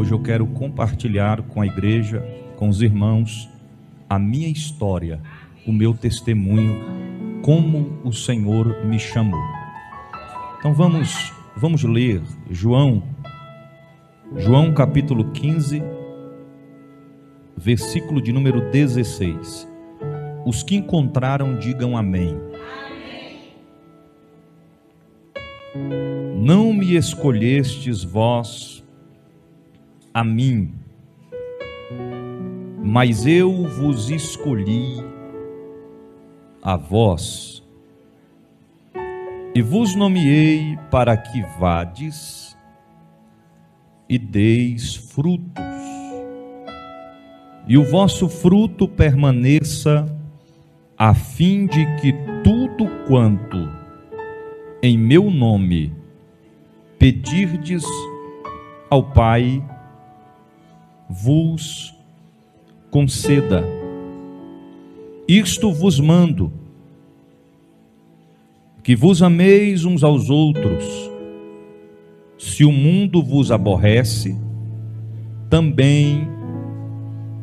Hoje eu quero compartilhar com a igreja, com os irmãos, a minha história, o meu testemunho, como o Senhor me chamou. Então vamos ler João capítulo 15, versículo de número 16. Os que encontraram, digam amém. Não me escolhestes vós a mim, mas eu vos escolhi a vós, e vos nomeei para que vades e deis frutos, e o vosso fruto permaneça, a fim de que tudo quanto em meu nome pedirdes ao Pai, vos conceda. Isto vos mando, que vos ameis uns aos outros. Se o mundo vos aborrece, também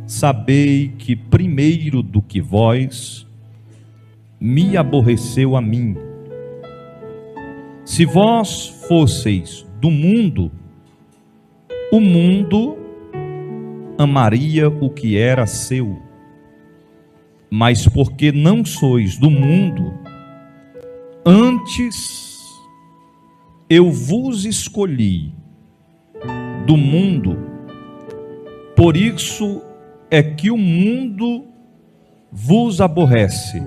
sabei que primeiro do que vós me aborreceu a mim. Se vós fosseis do mundo, o mundo amaria o que era seu. Mas porque não sois do mundo, antes eu vos escolhi do mundo, por isso é que o mundo vos aborrece.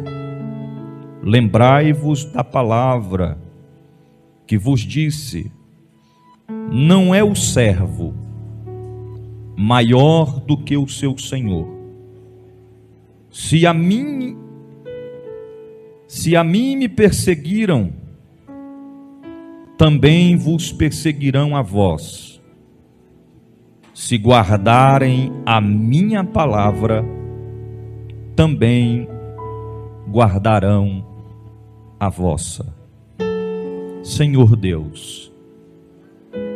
Lembrai-vos da palavra que vos disse: não é o servo maior do que o seu senhor. Se a mim me perseguiram, também vos perseguirão a vós. Se guardarem a minha palavra, também guardarão a vossa. Senhor Deus,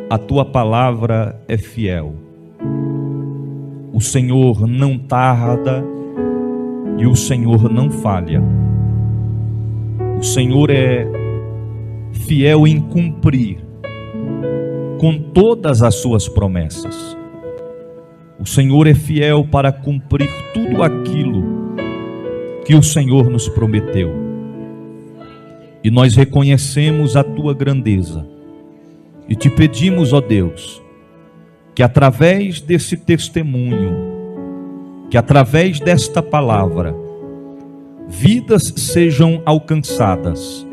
a tua palavra é fiel. O Senhor não tarda e o Senhor não falha. O Senhor é fiel em cumprir com todas as suas promessas. O Senhor é fiel para cumprir tudo aquilo que o Senhor nos prometeu. E nós reconhecemos a tua grandeza e te pedimos, ó Deus, que através desse testemunho, que através desta palavra, vidas sejam alcançadas,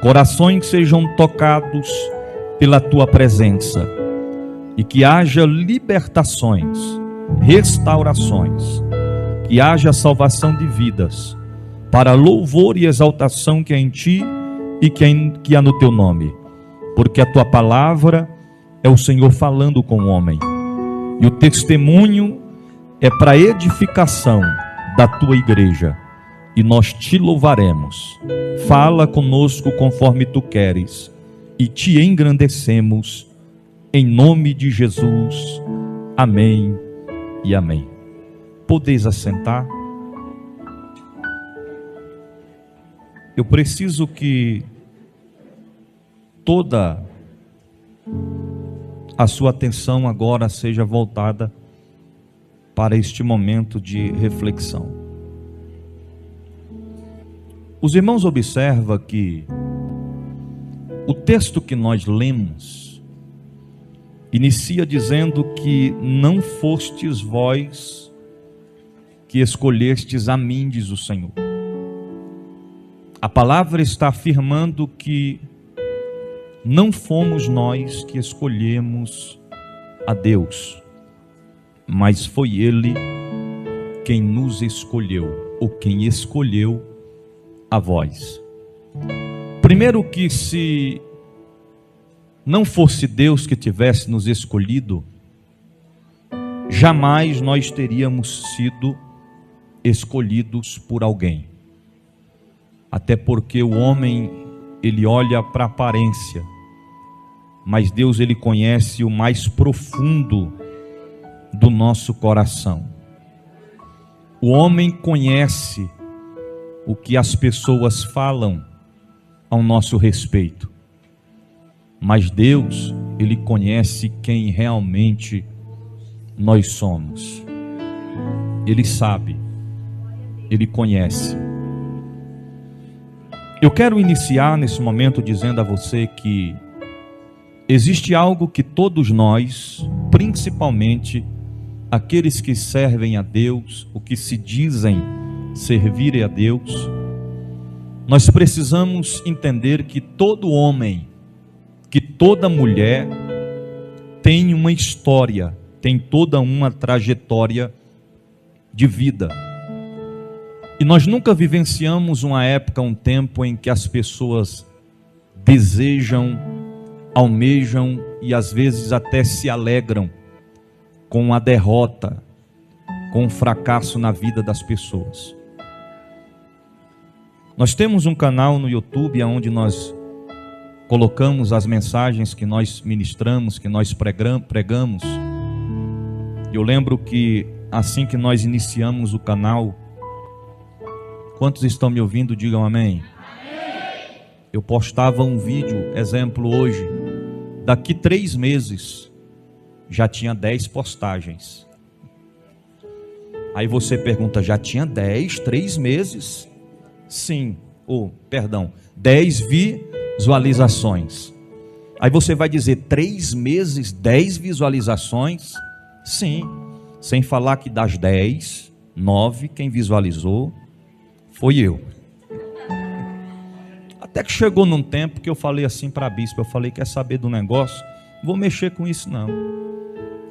corações sejam tocados pela tua presença, e que haja libertações, restaurações, que haja salvação de vidas, para louvor e exaltação que é em ti e que há no teu nome, porque a tua palavra é o Senhor falando com o homem, e o testemunho é para edificação da tua igreja, e nós te louvaremos. Fala conosco conforme tu queres, e te engrandecemos, em nome de Jesus. Amém e amém. Podeis assentar. Eu preciso que toda a sua atenção agora seja voltada para este momento de reflexão. Os irmãos observam que o texto que nós lemos inicia dizendo que não fostes vós que escolhestes a mim, diz o Senhor. A palavra está afirmando que não fomos nós que escolhemos a Deus, mas foi Ele quem nos escolheu, ou quem escolheu a vós. Primeiro, que se não fosse Deus que tivesse nos escolhido, jamais nós teríamos sido escolhidos por alguém. Até porque o homem, ele olha para a aparência, mas Deus, ele conhece o mais profundo do nosso coração. O homem conhece o que as pessoas falam ao nosso respeito, mas Deus, Ele conhece quem realmente nós somos. Ele sabe, Ele conhece. Eu quero iniciar nesse momento dizendo a você que existe algo que todos nós, principalmente aqueles que servem a Deus, o que se dizem servir a Deus, nós precisamos entender que todo homem, que toda mulher tem uma história, tem toda uma trajetória de vida. E nós nunca vivenciamos uma época, um tempo em que as pessoas desejam, almejam e às vezes até se alegram com a derrota, com o fracasso na vida das pessoas. Nós temos um canal no YouTube onde nós colocamos as mensagens que nós ministramos, que nós pregamos. Eu lembro que assim que nós iniciamos o canal, quantos estão me ouvindo, digam amém. Eu postava um vídeo, exemplo hoje, daqui 3 meses, já tinha 10 postagens. Aí você pergunta, já tinha 10, 3 meses? Sim, 10 visualizações. Aí você vai dizer, 3 meses, 10 visualizações? Sim, sem falar que das 10, 9, quem visualizou foi eu. Até que chegou num tempo que eu falei assim para a bispa, eu falei, quer saber do negócio? Não vou mexer com isso não.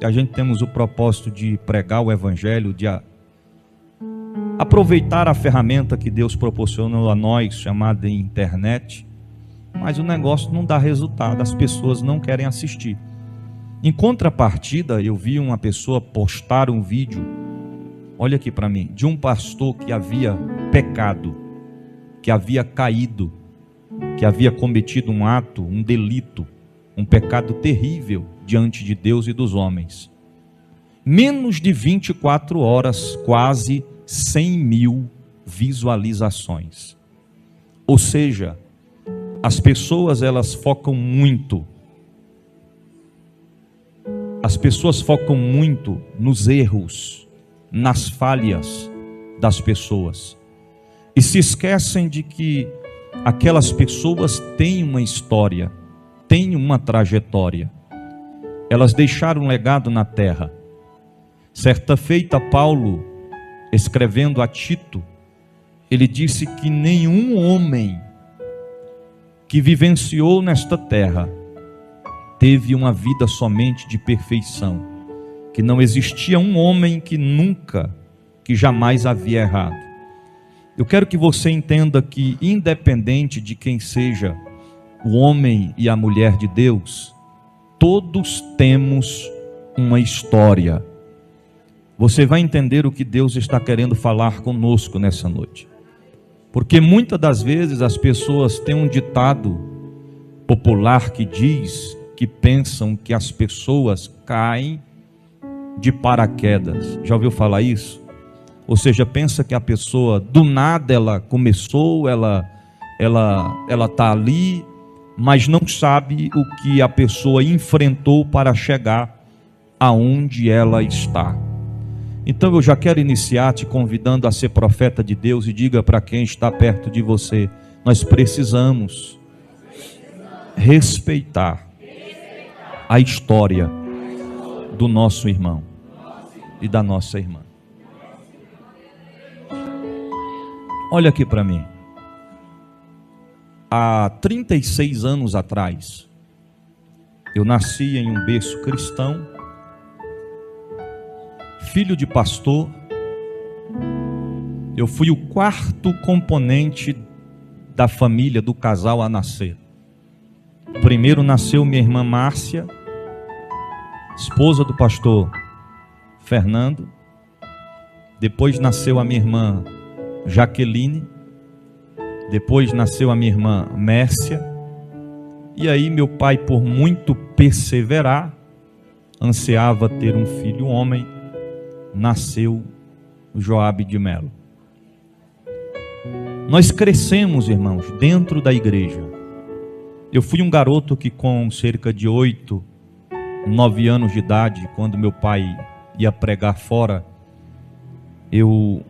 E a gente temos o propósito de pregar o evangelho, de aproveitar a ferramenta que Deus proporcionou a nós, chamada internet, mas o negócio não dá resultado, as pessoas não querem assistir. Em contrapartida, eu vi uma pessoa postar um vídeo, olha aqui para mim, de um pastor que havia pecado, que havia caído, que havia cometido um ato, um delito, um pecado terrível diante de Deus e dos homens. Menos de 24 horas, quase 100 mil visualizações. Ou seja, as pessoas elas focam muito. As pessoas focam muito nos erros, nas falhas das pessoas. E se esquecem de que aquelas pessoas têm uma história, têm uma trajetória. Elas deixaram um legado na terra. Certa feita, Paulo, escrevendo a Tito, ele disse que nenhum homem que vivenciou nesta terra teve uma vida somente de perfeição, que não existia um homem que jamais havia errado. Eu quero que você entenda que, independente de quem seja o homem e a mulher de Deus, todos temos uma história. Você vai entender o que Deus está querendo falar conosco nessa noite. Porque muitas das vezes as pessoas têm um ditado popular que diz que pensam que as pessoas caem de paraquedas. Já ouviu falar isso? Ou seja, pensa que a pessoa, do nada ela começou, ela está ali, mas não sabe o que a pessoa enfrentou para chegar aonde ela está. Então eu já quero iniciar te convidando a ser profeta de Deus e diga para quem está perto de você, nós precisamos respeitar a história do nosso irmão e da nossa irmã. Olha aqui para mim. Há 36 anos atrás, eu nasci em um berço cristão, filho de pastor. Eu fui o 4º componente da família, do casal a nascer. Primeiro nasceu minha irmã Márcia, esposa do pastor Fernando. Depois nasceu a minha irmã Jaqueline. Depois nasceu a minha irmã Mércia. E aí meu pai, por muito perseverar, ansiava ter um filho homem, nasceu Joabe de Melo. Nós crescemos, irmãos, dentro da igreja. Eu fui um garoto que com cerca de 8, 9 anos de idade, quando meu pai ia pregar fora, eu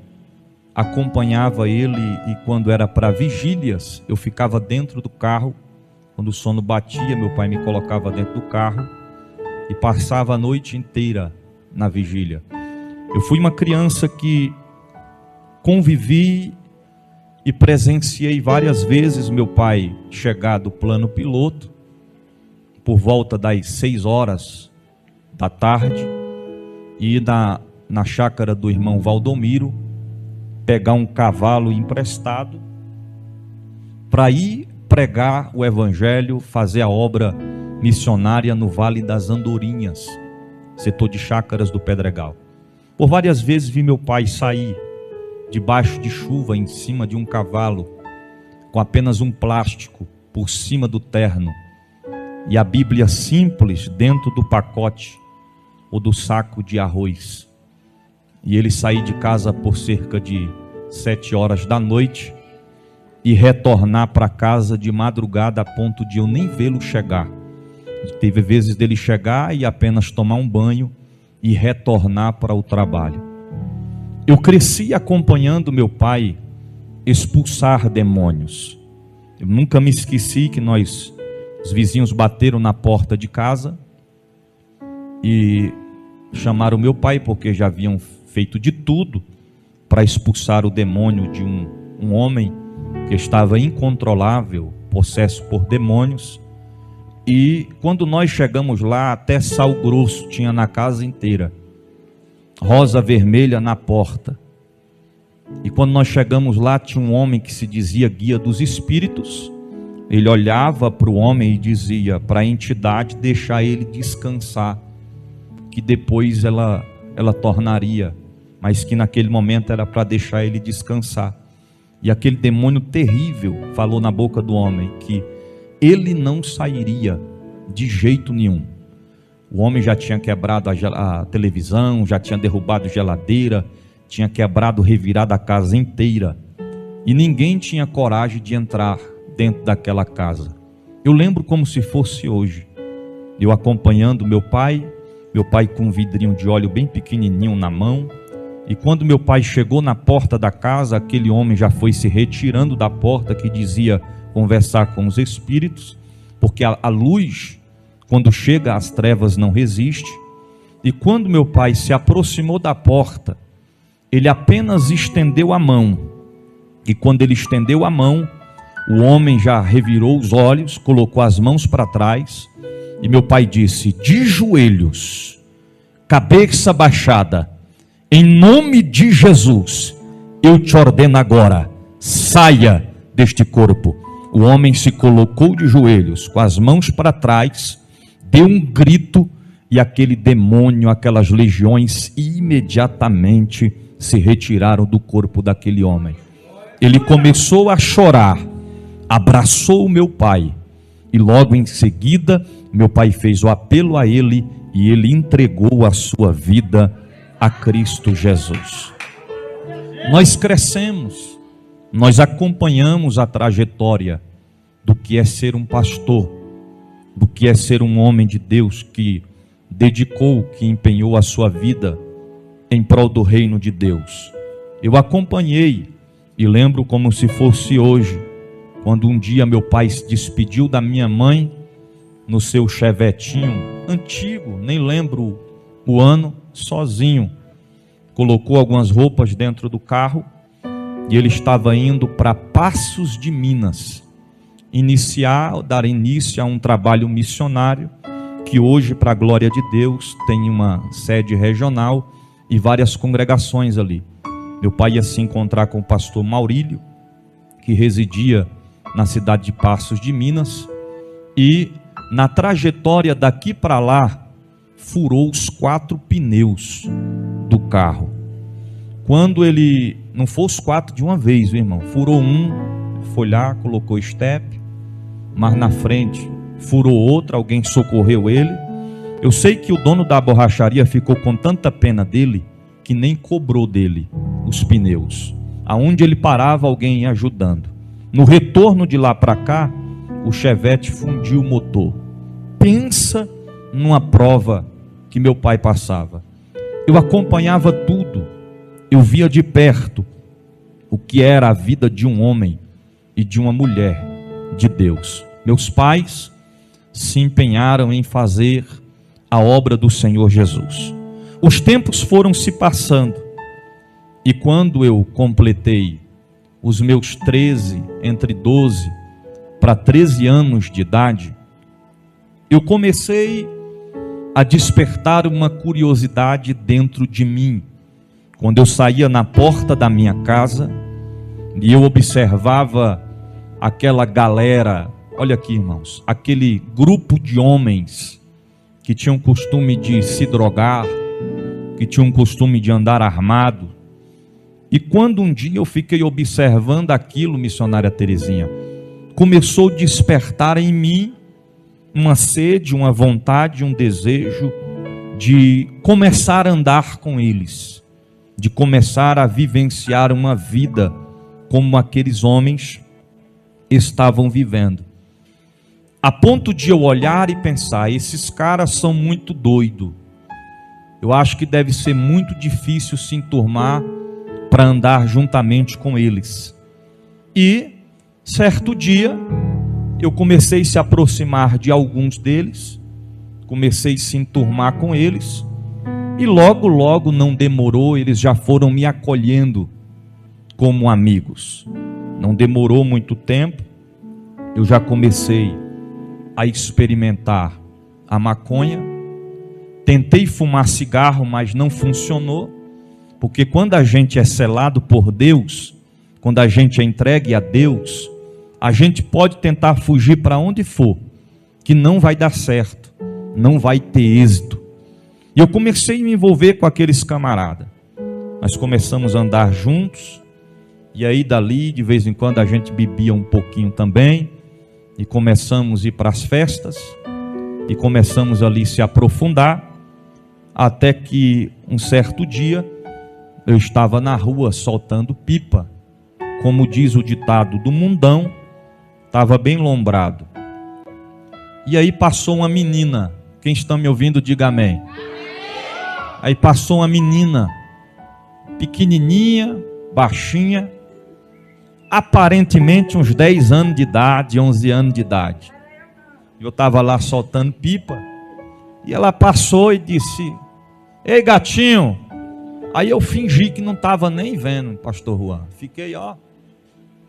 acompanhava ele, e quando era para vigílias, eu ficava dentro do carro. Quando o sono batia, meu pai me colocava dentro do carro e passava a noite inteira na vigília. Eu fui uma criança que convivi e presenciei várias vezes meu pai chegar do plano piloto por volta das 6 horas da tarde e ir na chácara do irmão Valdomiro pegar um cavalo emprestado para ir pregar o evangelho, fazer a obra missionária no Vale das Andorinhas, setor de chácaras do Pedregal. Por várias vezes vi meu pai sair debaixo de chuva em cima de um cavalo, com apenas um plástico por cima do terno e a Bíblia simples dentro do pacote ou do saco de arroz. E ele sair de casa por cerca de 7 horas da noite e retornar para casa de madrugada a ponto de eu nem vê-lo chegar. Teve vezes dele chegar e apenas tomar um banho e retornar para o trabalho. Eu cresci acompanhando meu pai expulsar demônios. Eu nunca me esqueci que os vizinhos bateram na porta de casa e chamaram meu pai porque já haviam feito de tudo para expulsar o demônio de um homem que estava incontrolável, possesso por demônios. E quando nós chegamos lá, até sal grosso tinha na casa inteira, rosa vermelha na porta. E quando nós chegamos lá, tinha um homem que se dizia guia dos espíritos. Ele olhava para o homem e dizia para a entidade deixar ele descansar, que depois ela tornaria, mas que naquele momento era para deixar ele descansar. E aquele demônio terrível falou na boca do homem que ele não sairia de jeito nenhum. O homem já tinha quebrado a televisão, já tinha derrubado geladeira, tinha quebrado, revirado a casa inteira. E ninguém tinha coragem de entrar dentro daquela casa. Eu lembro como se fosse hoje. Eu acompanhando meu pai com um vidrinho de óleo bem pequenininho na mão. E quando meu pai chegou na porta da casa, aquele homem já foi se retirando da porta que dizia conversar com os espíritos, porque a luz, quando chega às trevas, não resiste. E quando meu pai se aproximou da porta, ele apenas estendeu a mão. E quando ele estendeu a mão, o homem já revirou os olhos, colocou as mãos para trás, e meu pai disse, de joelhos, cabeça baixada, em nome de Jesus, eu te ordeno agora, saia deste corpo. O homem se colocou de joelhos, com as mãos para trás, deu um grito, e aquele demônio, aquelas legiões, imediatamente se retiraram do corpo daquele homem. Ele começou a chorar, abraçou o meu pai, e logo em seguida, meu pai fez o apelo a ele, e ele entregou a sua vida a Cristo Jesus. Nós crescemos, nós acompanhamos a trajetória do que é ser um pastor, do que é ser um homem de Deus que dedicou, que empenhou a sua vida em prol do reino de Deus. Eu acompanhei e lembro como se fosse hoje, quando um dia meu pai se despediu da minha mãe no seu chevetinho antigo, nem lembro o ano, sozinho, colocou algumas roupas dentro do carro e ele estava indo para Passos de Minas, dar início a um trabalho missionário que hoje, para a glória de Deus, tem uma sede regional e várias congregações ali. Meu pai ia se encontrar com o pastor Maurílio, que residia na cidade de Passos de Minas, e na trajetória daqui para lá, furou os 4 pneus do carro. Quando ele, não foi os 4 de uma vez, viu, irmão? Furou um, foi lá, colocou step, mas na frente furou outro, alguém socorreu ele. Eu sei que o dono da borracharia ficou com tanta pena dele que nem cobrou dele os pneus. Aonde ele parava, alguém ia ajudando. No retorno de lá para cá, o Chevette fundiu o motor. Pensa numa prova que meu pai passava. Eu acompanhava tudo. Eu via de perto o que era a vida de um homem e de uma mulher de Deus. Meus pais se empenharam em fazer a obra do Senhor Jesus. Os tempos foram se passando, e quando eu completei os meus 13, entre 12 para 13 anos de idade, eu comecei a despertar uma curiosidade dentro de mim. Quando eu saía na porta da minha casa e eu observava aquela galera, olha aqui, irmãos, aquele grupo de homens que tinham costume de se drogar, que tinham costume de andar armado. E quando um dia eu fiquei observando aquilo, missionária Terezinha, começou a despertar em mim uma sede, uma vontade, um desejo de começar a andar com eles, de começar a vivenciar uma vida como aqueles homens estavam vivendo. A ponto de eu olhar e pensar, esses caras são muito doidos. Eu acho que deve ser muito difícil se enturmar para andar juntamente com eles. E certo dia eu comecei a se aproximar de alguns deles, comecei a se enturmar com eles, e logo não demorou, eles já foram me acolhendo como amigos. Não demorou muito tempo, eu já comecei a experimentar a maconha. Tentei fumar cigarro, mas não funcionou, porque quando a gente é selado por Deus, quando a gente é entregue a Deus, a gente pode tentar fugir para onde for, que não vai dar certo, não vai ter êxito. E eu comecei a me envolver com aqueles camaradas. Nós começamos a andar juntos, e aí dali, de vez em quando, a gente bebia um pouquinho também, e começamos a ir para as festas, e começamos ali a se aprofundar, até que um certo dia, eu estava na rua soltando pipa, como diz o ditado do mundão, estava bem lombrado. E aí passou uma menina, quem está me ouvindo diga amém. Aí passou uma menina, pequenininha, baixinha, aparentemente uns 10 anos de idade, 11 anos de idade. Eu estava lá soltando pipa, e ela passou e disse, ei gatinho. Aí eu fingi que não estava nem vendo, pastor Juan. Fiquei, ó,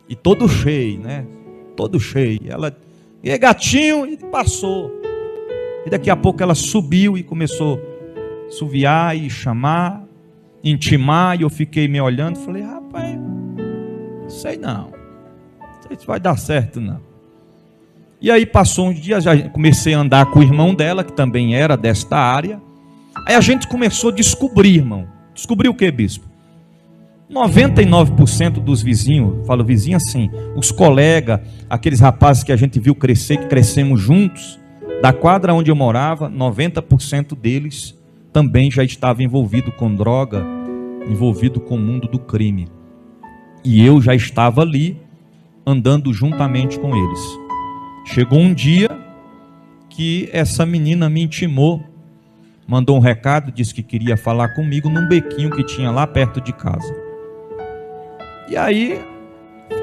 e todo cheio, né? Todo cheio. Ela, e aí gatinho, e passou. E daqui a pouco ela subiu e começou a assoviar e chamar, intimar, e eu fiquei me olhando, falei, rapaz, sei não sei se vai dar certo não. E aí passou uns dias, já comecei a andar com o irmão dela, que também era desta área. Aí a gente começou a descobrir, irmão. Descobriu o que, bispo? 99% dos vizinhos, falo vizinho assim, os colegas, aqueles rapazes que a gente viu crescer, que crescemos juntos, da quadra onde eu morava, 90% deles também já estava envolvido com droga, envolvido com o mundo do crime. E eu já estava ali, andando juntamente com eles. Chegou um dia que essa menina me intimou, mandou um recado, disse que queria falar comigo num bequinho que tinha lá perto de casa. E aí,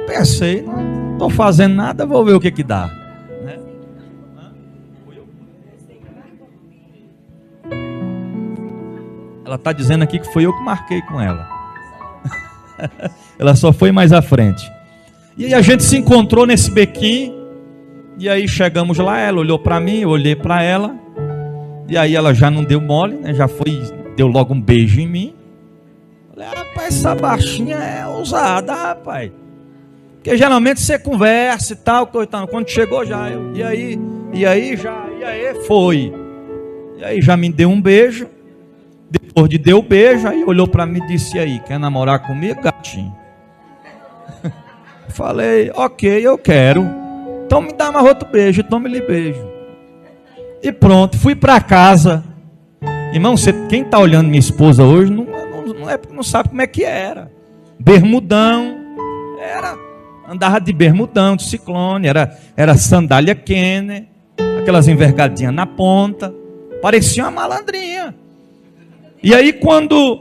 pensei, não estou fazendo nada, vou ver o que dá. Né? Ela está dizendo aqui que foi eu que marquei com ela. Ela só foi mais à frente. E aí a gente se encontrou nesse bequinho, e aí chegamos lá, ela olhou para mim, eu olhei para ela, e aí ela já não deu mole, né? Já foi, deu logo um beijo em mim. Falei, rapaz, essa baixinha é ousada, rapaz. Porque geralmente você conversa e tal, quando chegou já, e aí foi. E aí já me deu um beijo. Depois de deu o beijo, aí olhou para mim e disse, e aí, quer namorar comigo, gatinho? Falei, ok, eu quero. Então me dá mais outro beijo, tome-lhe beijo. E pronto, fui para casa. Irmão, quem está olhando minha esposa hoje não sabe como é que era. Bermudão, andava de bermudão, de ciclone, era sandália Kenner, aquelas envergadinhas na ponta, parecia uma malandrinha. E aí quando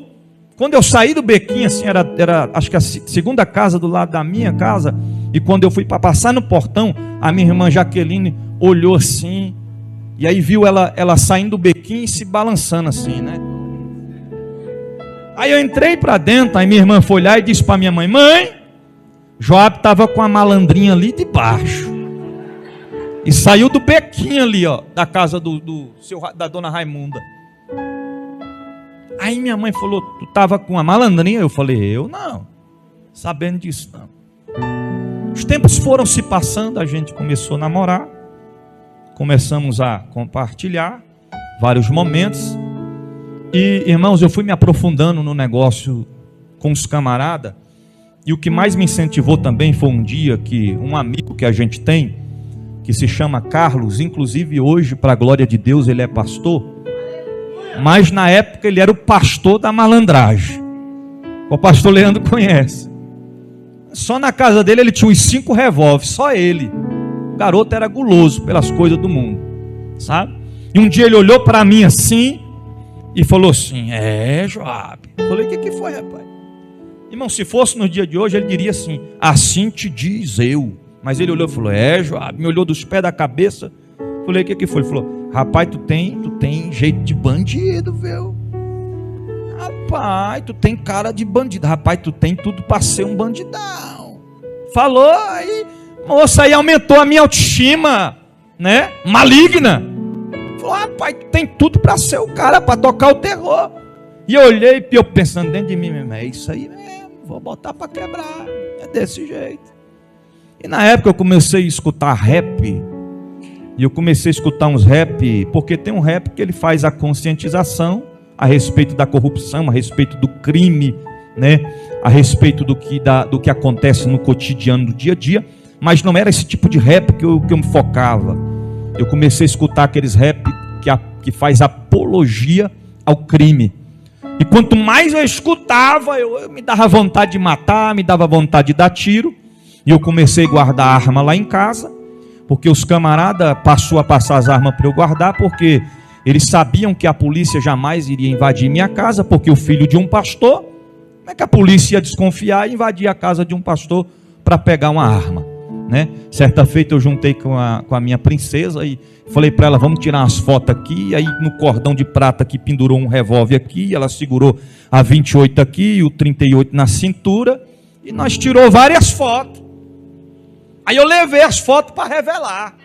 eu saí do bequinho, assim, era acho que a segunda casa do lado da minha casa, e quando eu fui para passar no portão, a minha irmã Jaqueline olhou assim, e aí viu ela saindo do bequinho e se balançando assim, né? Aí eu entrei para dentro, aí minha irmã foi olhar e disse para minha mãe: mãe, Joab estava com a malandrinha ali de baixo. E saiu do bequinho ali, ó, da casa da dona Raimunda. Aí minha mãe falou: tu estava com a malandrinha? Eu falei: eu não, sabendo disso não. Os tempos foram se passando, a gente começou a namorar, começamos a compartilhar vários momentos. E, irmãos, eu fui me aprofundando no negócio com os camaradas. E o que mais me incentivou também foi um dia que um amigo que a gente tem, que se chama Carlos, inclusive hoje, para a glória de Deus, ele é pastor. Mas na época ele era o pastor da malandragem. O pastor Leandro conhece. Só na casa dele ele tinha uns 5 revólveres, só ele. O garoto era guloso pelas coisas do mundo, sabe? E um dia ele olhou para mim assim e falou assim: Joab. Eu falei: o que foi, rapaz? Irmão, se fosse no dia de hoje, ele diria assim: assim te diz eu. Mas ele olhou e falou: Joab. Me olhou dos pés da cabeça. Eu falei: o que foi? Ele falou: rapaz, tu tem jeito de bandido, viu? Rapaz, tu tem cara de bandido. Rapaz, tu tem tudo para ser um bandidão. Falou, aí, moça, aí aumentou a minha autoestima, né? Maligna. Falou: rapaz, tu tem tudo para ser o cara, para tocar o terror. E eu olhei, e eu pensando dentro de mim mesmo: é isso aí mesmo, vou botar para quebrar. É desse jeito. E na época eu comecei a escutar rap. E eu comecei a escutar uns rap, porque tem um rap que ele faz a conscientização a respeito da corrupção, a respeito do crime, né? A respeito do que acontece no cotidiano do dia a dia. Mas não era esse tipo de rap que eu me focava. Eu comecei a escutar aqueles rap que faz apologia ao crime. E quanto mais eu escutava, eu me dava vontade de matar, me dava vontade de dar tiro. E eu comecei a guardar arma lá em casa, porque os camaradas passou a passar as armas para eu guardar, porque eles sabiam que a polícia jamais iria invadir minha casa, porque o filho de um pastor, como é que a polícia ia desconfiar e invadir a casa de um pastor para pegar uma arma, né? Certa feita eu juntei com a minha princesa e falei para ela: vamos tirar umas fotos aqui. E aí no cordão de prata que pendurou um revólver aqui, ela segurou a 28 aqui e o 38 na cintura, e nós tirou várias fotos. Aí eu levei as fotos para revelar.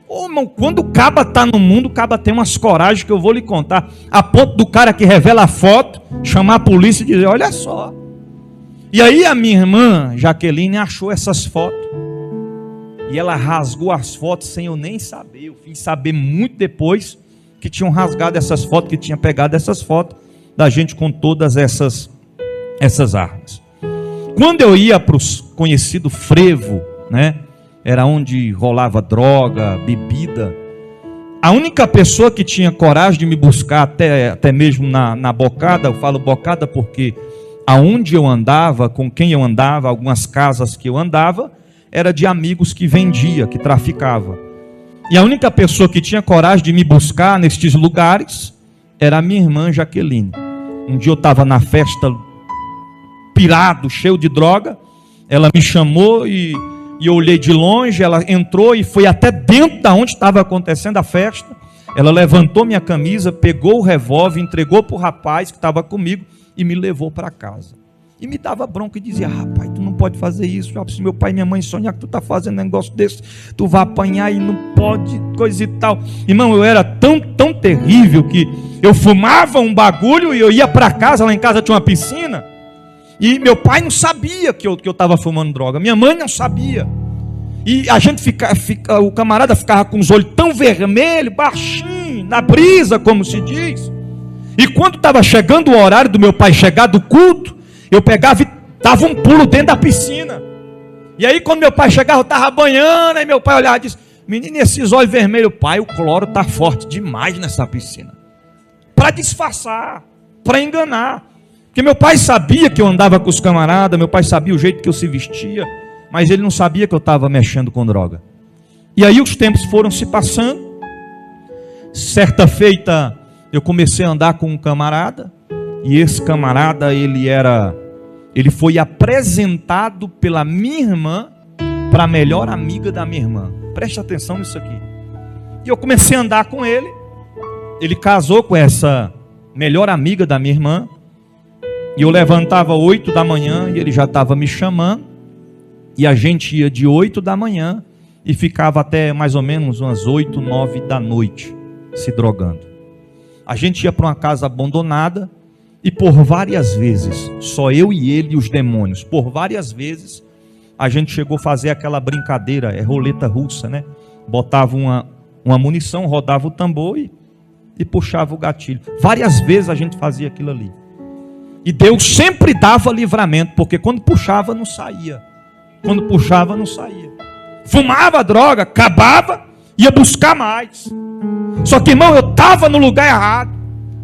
Ô, irmão, quando o caba está no mundo, o caba tem umas coragens que eu vou lhe contar. A ponto do cara que revela a foto chamar a polícia e dizer: olha só. E aí a minha irmã Jaqueline achou essas fotos. E ela rasgou as fotos sem eu nem saber. Eu fiz saber muito depois que tinham rasgado essas fotos, que tinha pegado essas fotos da gente com todas essas armas. Quando eu ia para os conhecidos frevo, né? Era onde rolava droga, bebida. A única pessoa que tinha coragem de me buscar, até mesmo na bocada, eu falo bocada porque aonde eu andava, com quem eu andava, algumas casas que eu andava, era de amigos que vendia, que traficava. E a única pessoa que tinha coragem de me buscar nestes lugares era a minha irmã Jaqueline. Um dia eu estava na festa, pirado, cheio de droga, ela me chamou e eu olhei de longe. Ela entrou e foi até dentro da onde estava acontecendo a festa. Ela levantou minha camisa, pegou o revólver, entregou para o rapaz que estava comigo e me levou para casa. E me dava bronca e dizia: rapaz, tu não pode fazer isso. Se meu pai e minha mãe sonhar que tu está fazendo um negócio desse, tu vai apanhar e não pode, coisa e tal. Irmão, eu era tão terrível que eu fumava um bagulho e eu ia para casa. Lá em casa tinha uma piscina. E meu pai não sabia que eu estava fumando droga. Minha mãe não sabia. E a gente o camarada ficava com os olhos tão vermelhos, baixinho, na brisa, como se diz. E quando estava chegando o horário do meu pai chegar do culto, eu pegava e dava um pulo dentro da piscina. E aí quando meu pai chegava, eu estava banhando. Aí meu pai olhava e disse: Menino, e esses olhos vermelhos? Pai, o cloro está forte demais nessa piscina. Para disfarçar, para enganar. Porque meu pai sabia que eu andava com os camaradas, meu pai sabia o jeito que eu se vestia, mas ele não sabia que eu estava mexendo com droga. E aí os tempos foram se passando. Certa feita, eu comecei a andar com um camarada, e esse camarada, ele foi apresentado pela minha irmã para a melhor amiga da minha irmã. Preste atenção nisso aqui. E eu comecei a andar com ele. Ele casou com essa melhor amiga da minha irmã. E eu levantava 8 da manhã e ele já estava me chamando. E a gente ia de 8 da manhã e ficava até mais ou menos umas 8, 9 da noite se drogando. A gente ia para uma casa abandonada e por várias vezes, só eu e ele e os demônios, por várias vezes, a gente chegou a fazer aquela brincadeira, roleta russa, né? Botava uma munição, rodava o tambor e puxava o gatilho. Várias vezes a gente fazia aquilo ali. E Deus sempre dava livramento, porque quando puxava não saía. Quando puxava não saía. Fumava droga, acabava, ia buscar mais. Só que, irmão, eu estava no lugar errado.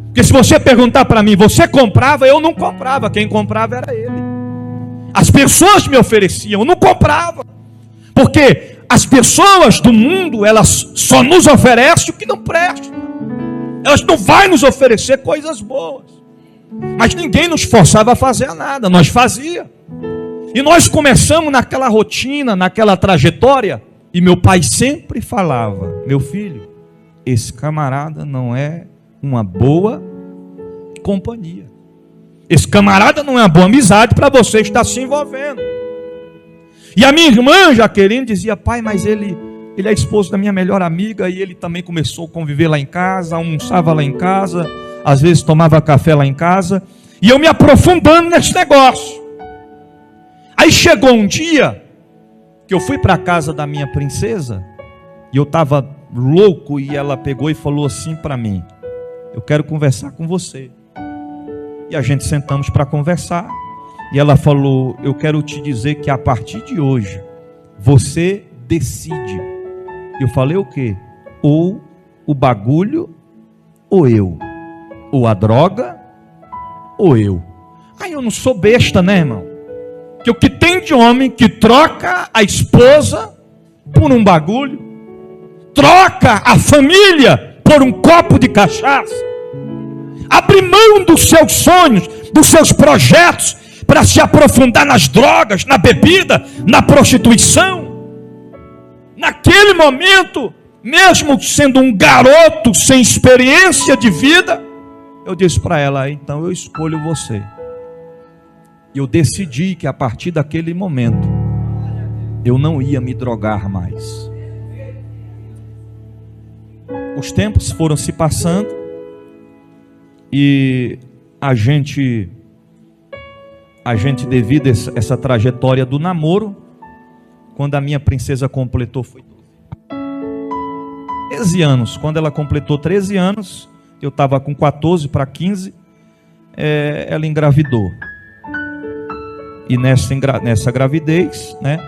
Porque se você perguntar para mim, você comprava? Eu não comprava, quem comprava era ele. As pessoas me ofereciam, eu não comprava. Porque as pessoas do mundo, elas só nos oferecem o que não presta. Elas não vão nos oferecer coisas boas. Mas ninguém nos forçava a fazer nada, nós fazia. E nós começamos naquela rotina, naquela trajetória. E meu pai sempre falava: meu filho, esse camarada não é uma boa companhia. Esse camarada não é uma boa amizade para você estar se envolvendo. E a minha irmã, Jaqueline, dizia: pai, mas ele é esposo da minha melhor amiga e ele também começou a conviver lá em casa, almoçava lá em casa, às vezes tomava café lá em casa. E eu me aprofundando nesse negócio. Aí chegou um dia que eu fui para a casa da minha princesa e eu estava louco e ela pegou e falou assim para mim: eu quero conversar com você. E a gente sentamos para conversar. E ela falou: eu quero te dizer que a partir de hoje você decide. Eu falei: o quê? Ou o bagulho ou eu. Ou a droga ou eu. Aí eu não sou besta, né, irmão? Que o que tem de homem que troca a esposa por um bagulho, troca a família por um copo de cachaça, abre mão dos seus sonhos, dos seus projetos, para se aprofundar nas drogas, na bebida, na prostituição. Naquele momento, mesmo sendo um garoto sem experiência de vida, eu disse para ela: então eu escolho você. E eu decidi que a partir daquele momento eu não ia me drogar mais. Os tempos foram se passando e a gente devido a essa trajetória do namoro, quando a minha princesa completou, foi 13 anos. Quando ela completou 13 anos, eu estava com 14 para 15, ela engravidou. E nessa gravidez, né,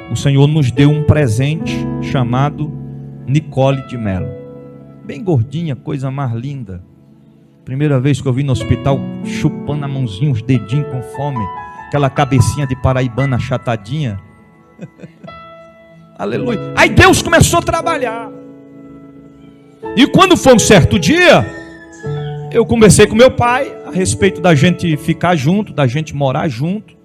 o Senhor nos deu um presente chamado Nicole de Mello. Bem gordinha, coisa mais linda. Primeira vez que eu vi no hospital, chupando a mãozinha, os dedinhos com fome, aquela cabecinha de paraibana achatadinha. Aleluia. Aí Deus começou a trabalhar. E quando foi um certo dia, eu conversei com meu pai a respeito da gente ficar junto, da gente morar junto.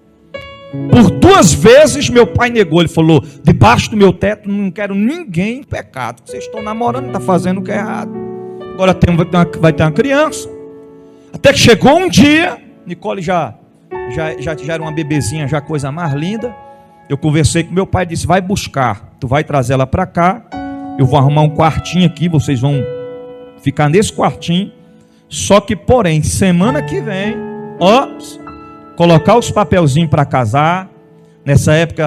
Por 2 vezes meu pai negou. Ele falou: debaixo do meu teto não quero ninguém em pecado. Vocês estão namorando, está fazendo o que é errado. Agora vai ter uma criança. Até que chegou um dia, Nicole já era uma bebezinha, já coisa mais linda. Eu conversei com meu pai e disse: vai buscar, tu vai trazer ela para cá. Eu vou arrumar um quartinho aqui, vocês vão ficar nesse quartinho. Só que, porém, semana que vem, colocar os papelzinhos para casar. Nessa época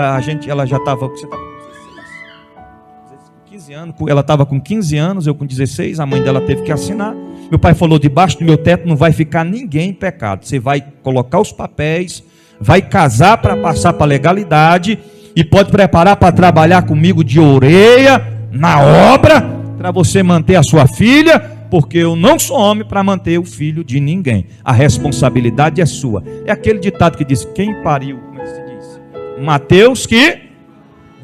ela já estava, você estava com 15 anos, ela estava com 15 anos, eu com 16, a mãe dela teve que assinar. Meu pai falou: debaixo do meu teto não vai ficar ninguém em pecado. Você vai colocar os papéis, vai casar para passar para a legalidade e pode preparar para trabalhar comigo de orelha na obra para você manter a sua filha, porque eu não sou homem para manter o filho de ninguém. A responsabilidade é sua. É aquele ditado que diz: quem pariu, como é que se diz? Mateus que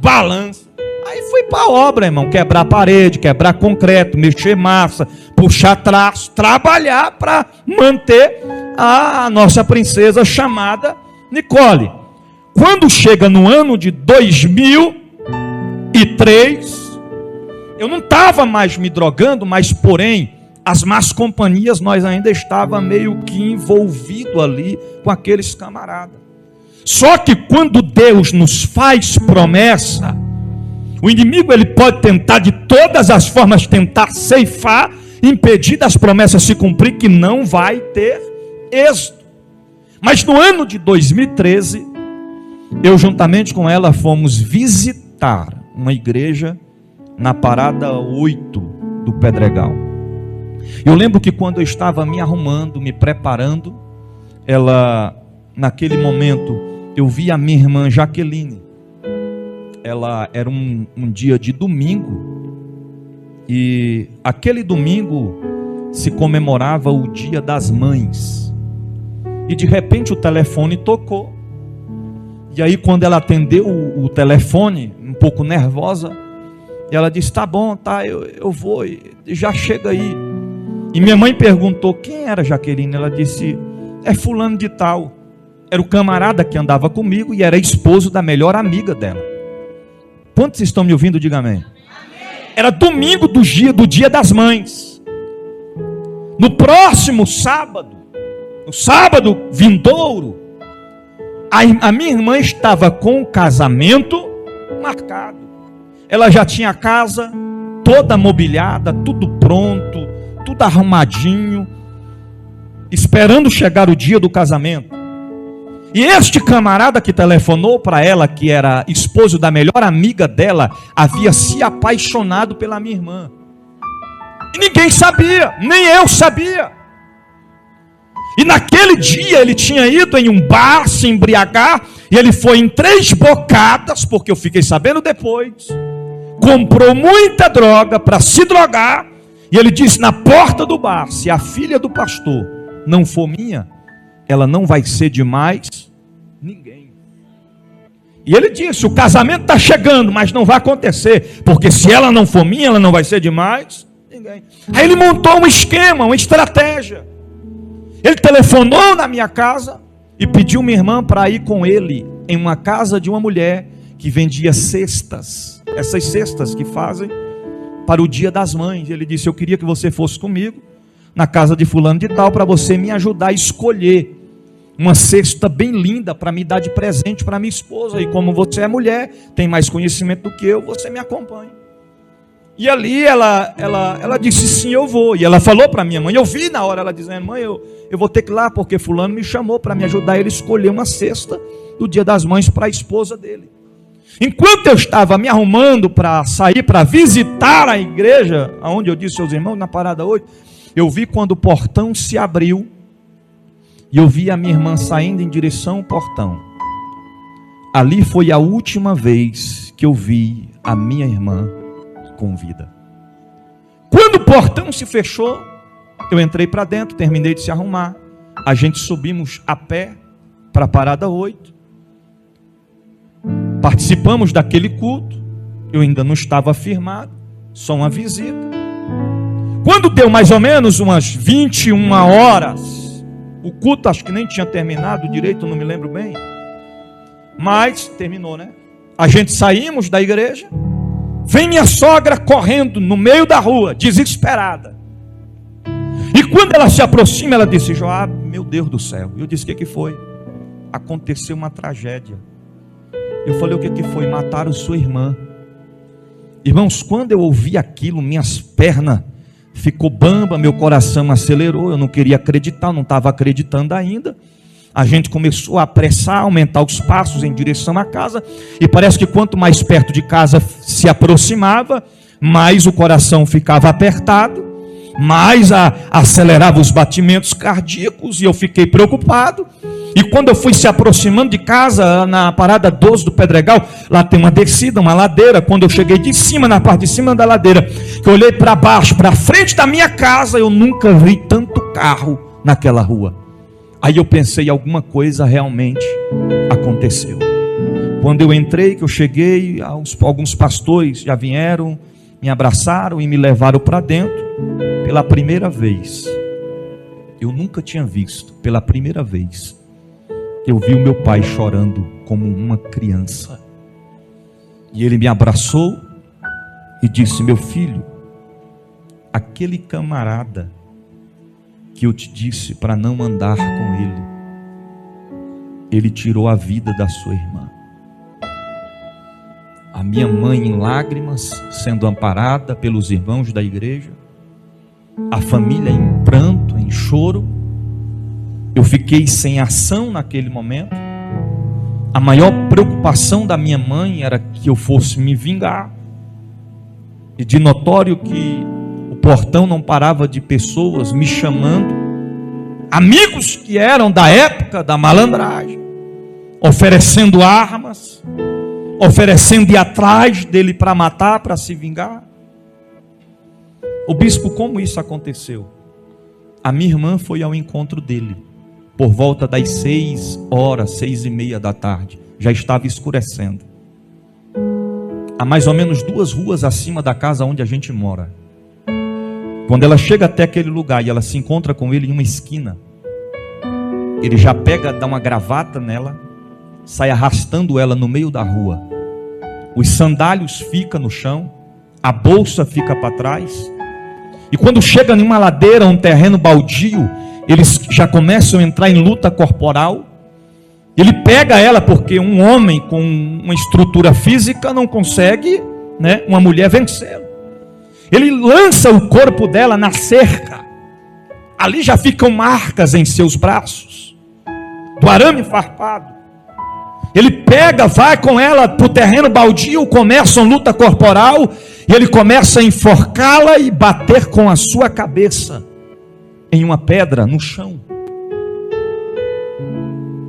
balança. Aí fui para a obra, irmão, quebrar parede, quebrar concreto, mexer massa, puxar traço, trabalhar para manter a nossa princesa chamada Nicole. Quando chega no ano de 2003, eu não estava mais me drogando, mas porém, as más companhias, nós ainda estava meio que envolvido ali com aqueles camaradas. Só que quando Deus nos faz promessa, o inimigo ele pode tentar de todas as formas, tentar ceifar, impedir das promessas se cumprir, que não vai ter êxito. Mas no ano de 2013, eu juntamente com ela fomos visitar uma igreja na parada 8 do Pedregal. Eu lembro que quando eu estava me arrumando, me preparando, naquele momento, eu vi a minha irmã Jaqueline. Era um dia de domingo, e aquele domingo se comemorava o Dia das Mães. E de repente o telefone tocou. E aí quando ela atendeu o telefone, um pouco nervosa, ela disse: tá bom, tá, eu vou, já chega aí. E minha mãe perguntou: quem era Jaqueline? Ela disse: é fulano de tal. Era o camarada que andava comigo e era esposo da melhor amiga dela. Quantos estão me ouvindo? Diga amém. Era domingo do dia das mães. No próximo sábado, no sábado vindouro, a minha irmã estava com o casamento marcado. Ela já tinha a casa toda mobiliada, tudo pronto, tudo arrumadinho, esperando chegar o dia do casamento. E este camarada que telefonou para ela, que era esposo da melhor amiga dela, havia se apaixonado pela minha irmã. E ninguém sabia, nem eu sabia. E naquele dia ele tinha ido em um bar se embriagar, e ele foi em 3 bocadas, porque eu fiquei sabendo depois. Comprou muita droga para se drogar, e ele disse na porta do bar: se a filha do pastor não for minha, ela não vai ser de mais ninguém. E ele disse: o casamento está chegando, mas não vai acontecer, porque se ela não for minha, ela não vai ser de mais ninguém. Aí ele montou um esquema, uma estratégia. Ele telefonou na minha casa e pediu minha irmã para ir com ele em uma casa de uma mulher que vendia cestas, essas cestas que fazem para o Dia das Mães. Ele disse: eu queria que você fosse comigo na casa de fulano de tal, para você me ajudar a escolher uma cesta bem linda para me dar de presente para minha esposa. E como você é mulher, tem mais conhecimento do que eu, você me acompanha. E ali ela disse: sim, eu vou. E ela falou para minha mãe, eu vi na hora ela dizendo: mãe, eu vou ter que ir lá, porque fulano me chamou para me ajudar ele a escolher uma cesta do Dia das Mães para a esposa dele. Enquanto eu estava me arrumando para sair, para visitar a igreja, onde eu disse aos irmãos, na parada 8, eu vi quando o portão se abriu, e eu vi a minha irmã saindo em direção ao portão. Ali foi a última vez que eu vi a minha irmã com vida. Quando o portão se fechou, eu entrei para dentro, terminei de se arrumar. A gente subimos a pé para a parada 8. Participamos daquele culto. Eu ainda não estava firmado, só uma visita. Quando deu mais ou menos umas 21 horas, o culto acho que nem tinha terminado direito, não me lembro bem, mas terminou, né? A gente saímos da igreja, vem minha sogra correndo no meio da rua, desesperada. E quando ela se aproxima, ela disse: Joab, meu Deus do céu. Eu disse: o que foi? Aconteceu uma tragédia. Eu falei: o que foi? Mataram sua irmã. Irmãos, quando eu ouvi aquilo, minhas pernas ficou bamba, meu coração acelerou, eu não queria acreditar, não estava acreditando ainda. A gente começou a apressar, aumentar os passos em direção à casa, e parece que quanto mais perto de casa se aproximava, mais o coração ficava apertado, mais acelerava os batimentos cardíacos, e eu fiquei preocupado. E quando eu fui se aproximando de casa, na parada 12 do Pedregal, lá tem uma descida, uma ladeira. Quando eu cheguei de cima, na parte de cima da ladeira, que eu olhei para baixo, para frente da minha casa, eu nunca vi tanto carro naquela rua. Aí eu pensei, alguma coisa realmente aconteceu. Quando eu entrei, que eu cheguei, alguns pastores já vieram, me abraçaram e me levaram para dentro. Pela primeira vez, eu nunca tinha visto, pela primeira vez, eu vi o meu pai chorando como uma criança. E ele me abraçou e disse: meu filho, aquele camarada que eu te disse para não andar com ele tirou a vida da sua irmã. A minha mãe em lágrimas, sendo amparada pelos irmãos da igreja, a família em pranto, em choro. Eu fiquei sem ação naquele momento. A maior preocupação da minha mãe era que eu fosse me vingar. E de notório que o portão não parava de pessoas me chamando, amigos que eram da época da malandragem, oferecendo armas, oferecendo ir atrás dele para matar, para se vingar. O bispo, como isso aconteceu? A minha irmã foi ao encontro dele por volta das 6h, 6h30 da tarde. Já estava escurecendo. A mais ou menos 2 ruas acima da casa onde a gente mora. Quando ela chega até aquele lugar e ela se encontra com ele em uma esquina, ele já pega, dá uma gravata nela, sai arrastando ela no meio da rua. Os sandálios ficam no chão, a bolsa fica para trás. E quando chega em uma ladeira, um terreno baldio, eles já começam a entrar em luta corporal. Ele pega ela, porque um homem com uma estrutura física não consegue, uma mulher vencê-lo. Ele lança o corpo dela na cerca. Ali já ficam marcas em seus braços, do arame farpado. Ele pega, vai com ela para o terreno baldio, começam luta corporal, e ele começa a enforcá-la e bater com a sua cabeça em uma pedra no chão.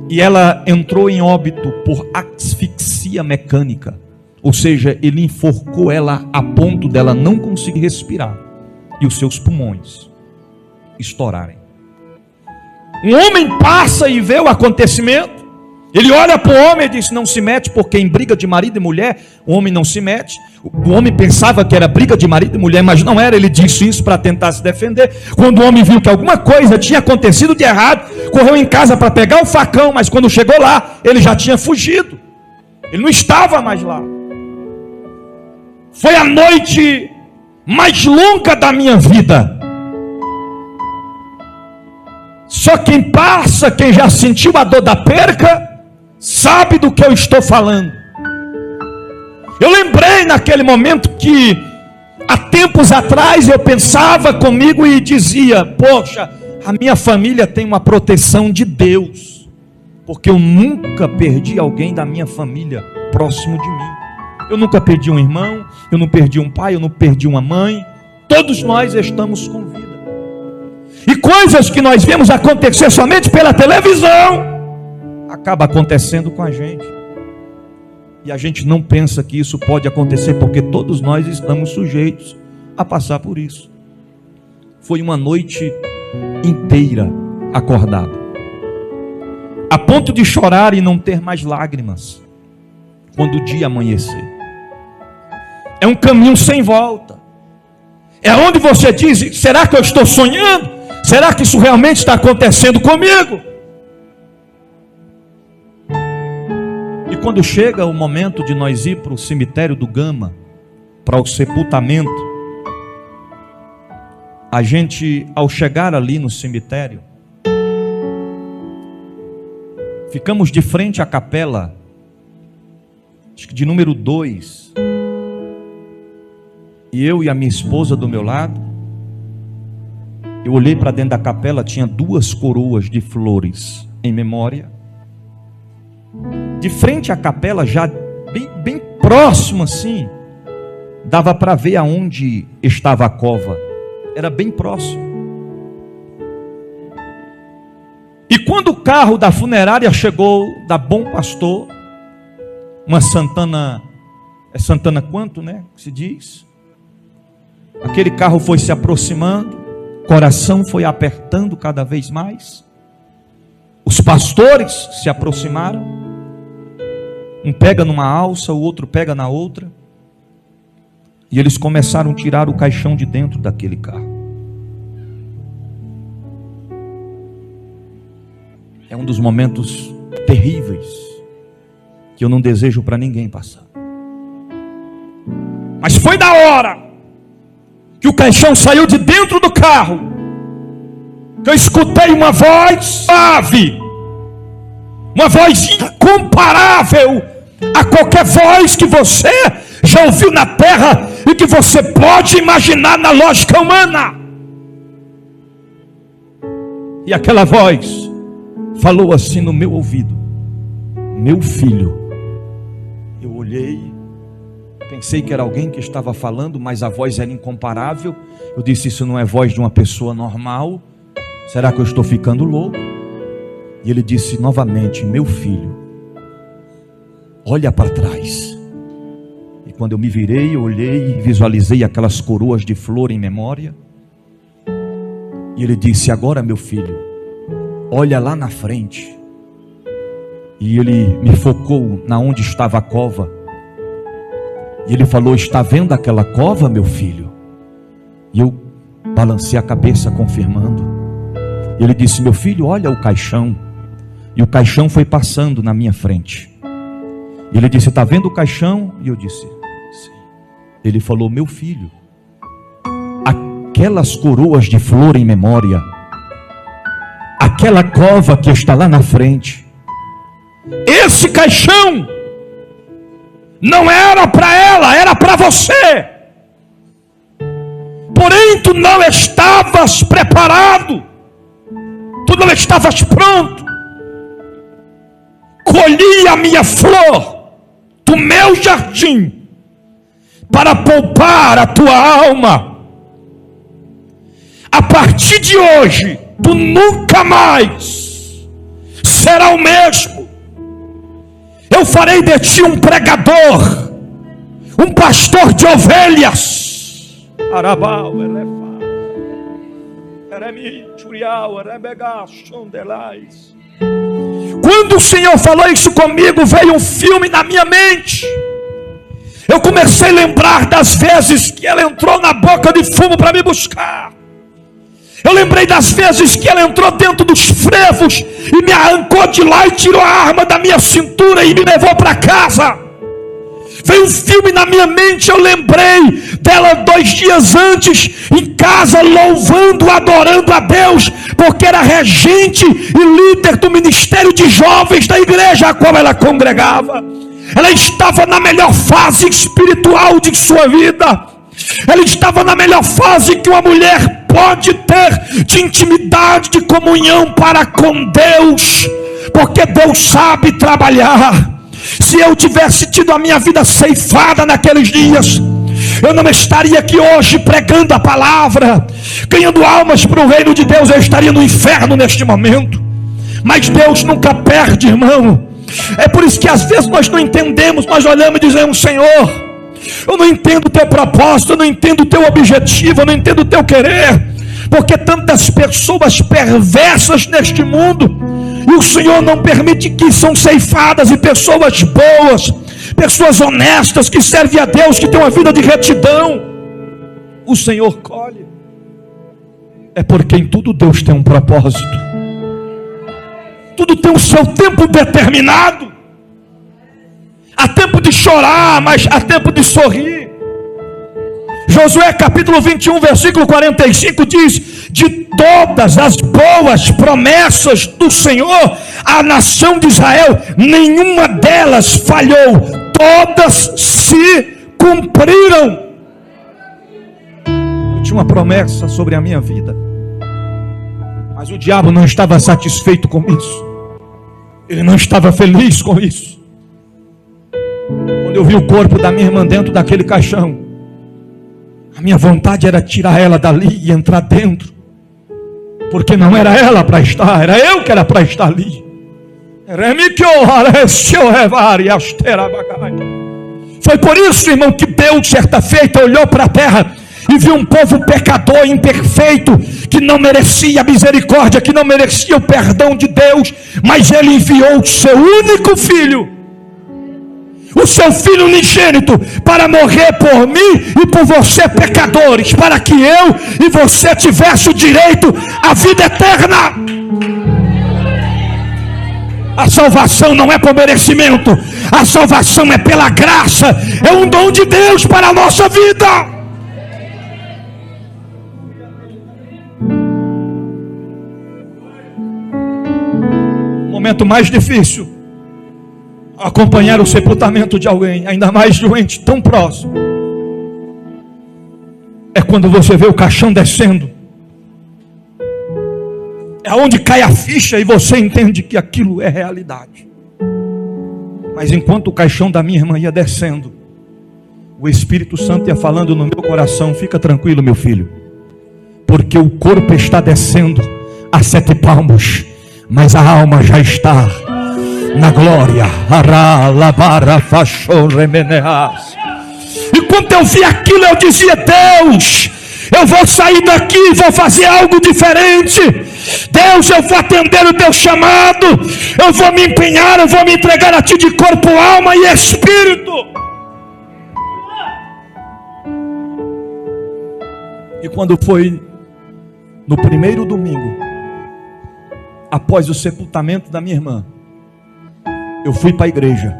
E ela entrou em óbito por asfixia mecânica. Ou seja, ele enforcou ela a ponto dela não conseguir respirar e os seus pulmões estourarem. Um homem passa e vê o acontecimento. Ele olha para o homem e diz: não se mete, porque em briga de marido e mulher o homem não se mete. O homem pensava que era briga de marido e mulher, mas não era. Ele disse isso para tentar se defender. Quando o homem viu que alguma coisa tinha acontecido de errado, correu em casa para pegar o facão, mas quando chegou lá, ele já tinha fugido. Ele não estava mais lá. Foi a noite mais longa da minha vida. Só quem passa, quem já sentiu a dor da perca, sabe do que eu estou falando. Eu lembrei naquele momento que há tempos atrás eu pensava comigo e dizia: poxa, a minha família tem uma proteção de Deus, porque eu nunca perdi alguém da minha família próximo de mim. Eu nunca perdi um irmão, eu não perdi um pai, eu não perdi uma mãe. Todos nós estamos com vida. E coisas que nós vemos acontecer somente pela televisão, acaba acontecendo com a gente. E a gente não pensa que isso pode acontecer, porque todos nós estamos sujeitos a passar por isso. Foi uma noite inteira acordado, a ponto de chorar e não ter mais lágrimas quando o dia amanhecer. É um caminho sem volta. É onde você diz: será que eu estou sonhando? Será que isso realmente está acontecendo comigo? E quando chega o momento de nós ir para o cemitério do Gama, para o sepultamento, a gente, ao chegar ali no cemitério, ficamos de frente à capela, acho que de número 2, e eu e a minha esposa do meu lado. Eu olhei para dentro da capela, tinha 2 coroas de flores em memória. De frente à capela, já bem próximo assim, dava para ver aonde estava a cova. Era bem próximo. E quando o carro da funerária chegou, da Bom Pastor, uma Santana, é Santana quanto, né, que se diz? Aquele carro foi se aproximando, o coração foi apertando cada vez mais. Os pastores se aproximaram, um pega numa alça, o outro pega na outra, e eles começaram a tirar o caixão de dentro daquele carro. É um dos momentos terríveis que eu não desejo para ninguém passar. Mas foi da hora que o caixão saiu de dentro do carro, que eu escutei uma voz suave, uma voz incomparável a qualquer voz que você já ouviu na terra e que você pode imaginar na lógica humana. E aquela voz falou assim no meu ouvido: meu filho. Eu olhei, pensei que era alguém que estava falando, mas a voz era incomparável. Eu disse: isso não é voz de uma pessoa normal. Será que eu estou ficando louco? E ele disse novamente: meu filho, olha para trás. E quando eu me virei, eu olhei e visualizei aquelas coroas de flor em memória. E ele disse: agora, meu filho, olha lá na frente. E ele me focou na onde estava a cova. E ele falou: está vendo aquela cova, meu filho? E eu balancei a cabeça confirmando. E ele disse: meu filho, olha o caixão. E o caixão foi passando na minha frente. E ele disse: está vendo o caixão? E eu disse: sim. Ele falou: meu filho, aquelas coroas de flor em memória, aquela cova que está lá na frente, esse caixão não era para ela, era para você. Porém tu não estavas preparado, tu não estavas pronto. Colhi a minha flor do meu jardim para poupar a tua alma. A partir de hoje tu nunca mais será o mesmo. Eu farei de ti um pregador, um pastor de ovelhas. Arabau, quando o Senhor falou isso comigo, veio um filme na minha mente. Eu comecei a lembrar das vezes que ela entrou na boca de fumo para me buscar. Eu lembrei das vezes que ela entrou dentro dos frevos e me arrancou de lá e tirou a arma da minha cintura e me levou para casa. Veio um filme na minha mente, eu lembrei dela 2 dias antes, em casa, louvando, adorando a Deus, porque era regente e líder do ministério de jovens da igreja a qual ela congregava. Ela estava na melhor fase espiritual de sua vida. Ela estava na melhor fase que uma mulher pode ter de intimidade, de comunhão para com Deus, porque Deus sabe trabalhar. Se eu tivesse tido a minha vida ceifada naqueles dias, eu não estaria aqui hoje pregando a palavra, ganhando almas para o reino de Deus. Eu estaria no inferno neste momento. Mas Deus nunca perde, irmão. É por isso que às vezes nós não entendemos. Nós olhamos e dizemos: Senhor, eu não entendo o teu propósito, eu não entendo o teu objetivo, eu não entendo o teu querer, porque tantas pessoas perversas neste mundo, e o Senhor não permite que são ceifadas, e pessoas boas, pessoas honestas, que servem a Deus, que têm uma vida de retidão, o Senhor colhe. É porque em tudo Deus tem um propósito, tudo tem o seu tempo determinado. Há tempo de chorar, mas há tempo de sorrir. Josué capítulo 21, versículo 45 diz: de todas as boas promessas do Senhor à nação de Israel, nenhuma delas falhou, todas se cumpriram. Eu tinha uma promessa sobre a minha vida, mas o diabo não estava satisfeito com isso. Ele não estava feliz com isso. Quando eu vi o corpo da minha irmã dentro daquele caixão, a minha vontade era tirar ela dali e entrar dentro. Porque não era ela para estar, era eu que era para estar ali. Foi por isso, irmão, que Deus, certa feita, olhou para a terra e viu um povo pecador, imperfeito, que não merecia a misericórdia, que não merecia o perdão de Deus, mas Ele enviou o seu único filho, o seu filho unigênito, para morrer por mim e por você, pecadores, para que eu e você tivesse o direito à vida eterna. A salvação não é por merecimento, a salvação é pela graça, é um dom de Deus para a nossa vida. O momento mais difícil, acompanhar o sepultamento de alguém, ainda mais doente, tão próximo, é quando você vê o caixão descendo. É onde cai a ficha e você entende que aquilo é realidade. Mas enquanto o caixão da minha irmã ia descendo, o Espírito Santo ia falando no meu coração: fica tranquilo, meu filho, porque o corpo está descendo a 7 palmos, mas a alma já está na glória. E quando eu vi aquilo, eu dizia: Deus, eu vou sair daqui e vou fazer algo diferente. Deus, eu vou atender o teu chamado, eu vou me empenhar, eu vou me entregar a ti de corpo, alma e espírito. E quando foi no primeiro domingo após o sepultamento da minha irmã, eu fui para a igreja,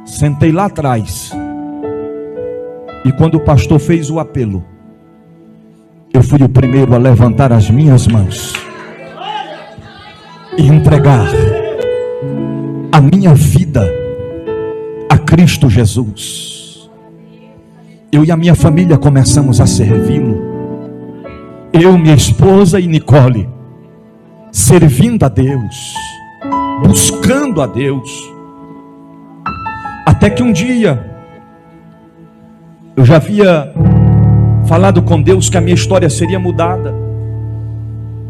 sentei lá atrás, e quando o pastor fez o apelo, eu fui o primeiro a levantar as minhas mãos e entregar a minha vida a Cristo Jesus. Eu e a minha família começamos a servi-lo. Eu, minha esposa e Nicole, servindo a Deus, buscando a Deus. Até que um dia eu já havia falado com Deus que a minha história seria mudada,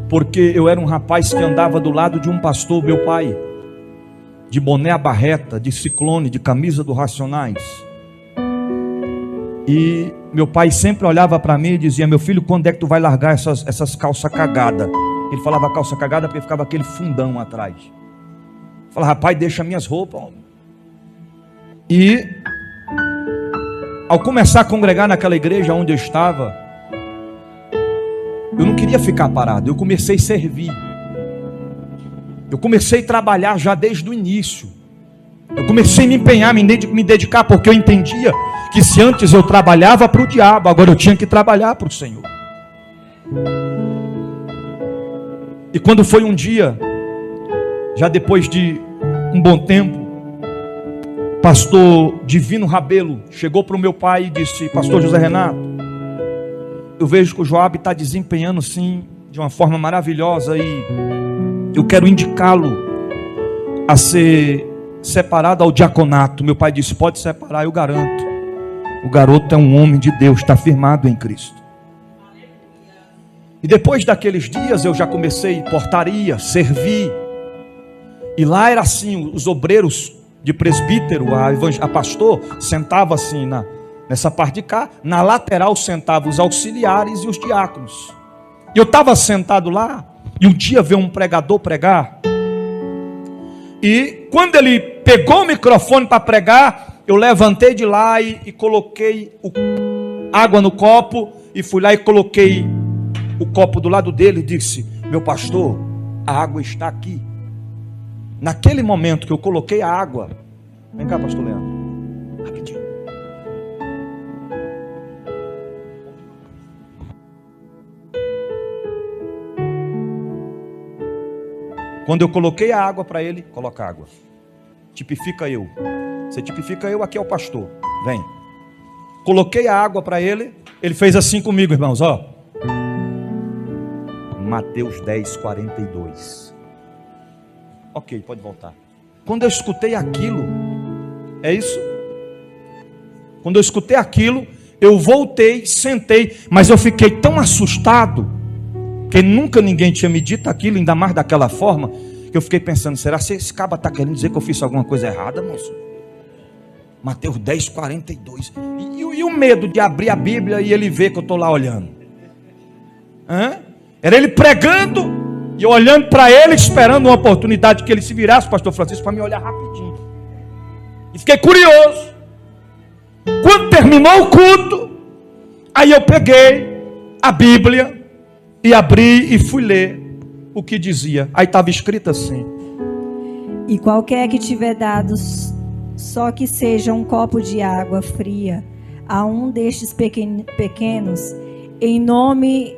porque eu era um rapaz que andava do lado de um pastor, meu pai, de boné à barreta, de Ciclone, de camisa do Racionais. E meu pai sempre olhava para mim e dizia: meu filho, quando é que tu vai largar essas calças cagadas? Ele falava calça cagada porque ficava aquele fundão atrás. Eu falava: rapaz, deixa minhas roupas. E ao começar a congregar naquela igreja onde eu estava, eu não queria ficar parado, eu comecei a servir. Eu comecei a trabalhar já desde o início. Eu comecei a me empenhar, me dedicar, porque eu entendia que se antes eu trabalhava para o diabo, agora eu tinha que trabalhar para o Senhor. E quando foi um dia, já depois de um bom tempo, pastor Divino Rabelo chegou para o meu pai e disse: pastor José Renato, eu vejo que o Joab está desempenhando sim de uma forma maravilhosa e eu quero indicá-lo a ser separado ao diaconato. Meu pai disse: pode separar, eu garanto. O garoto é um homem de Deus, está firmado em Cristo. E depois daqueles dias eu já comecei portaria, servir. E lá era assim, os obreiros de presbítero, a pastor, sentava assim nessa parte de cá, na lateral sentavam os auxiliares e os diáconos. E eu estava sentado lá, e um dia veio um pregador pregar, e quando ele pegou o microfone para pregar, eu levantei de lá e coloquei água no copo, e fui lá e coloquei o copo do lado dele e disse: meu pastor, a água está aqui. Naquele momento que eu coloquei a água, vem cá, pastor Leandro, rapidinho. Quando eu coloquei a água para ele, coloca água. Tipifica eu. Você tipifica eu, aqui é o pastor. Vem. Coloquei a água para ele, ele fez assim comigo, irmãos, ó. Mateus 10, 42. Ok, pode voltar. Quando eu escutei aquilo, é isso? Quando eu escutei aquilo, eu voltei, sentei, mas eu fiquei tão assustado Porque nunca ninguém tinha me dito aquilo, ainda mais daquela forma, que eu fiquei pensando, será que esse caba está querendo dizer que eu fiz alguma coisa errada, moço? Mateus 10, 42. E o medo de abrir a Bíblia e ele ver que eu estou lá olhando? Era ele pregando e eu olhando para ele, esperando uma oportunidade que ele se virasse, pastor Francisco, para me olhar rapidinho. E fiquei curioso. Quando terminou o culto, aí eu peguei a Bíblia e abri e fui ler o que dizia. Aí estava escrito assim: e qualquer que tiver dado só que seja um copo de água fria a um destes pequenos, em nome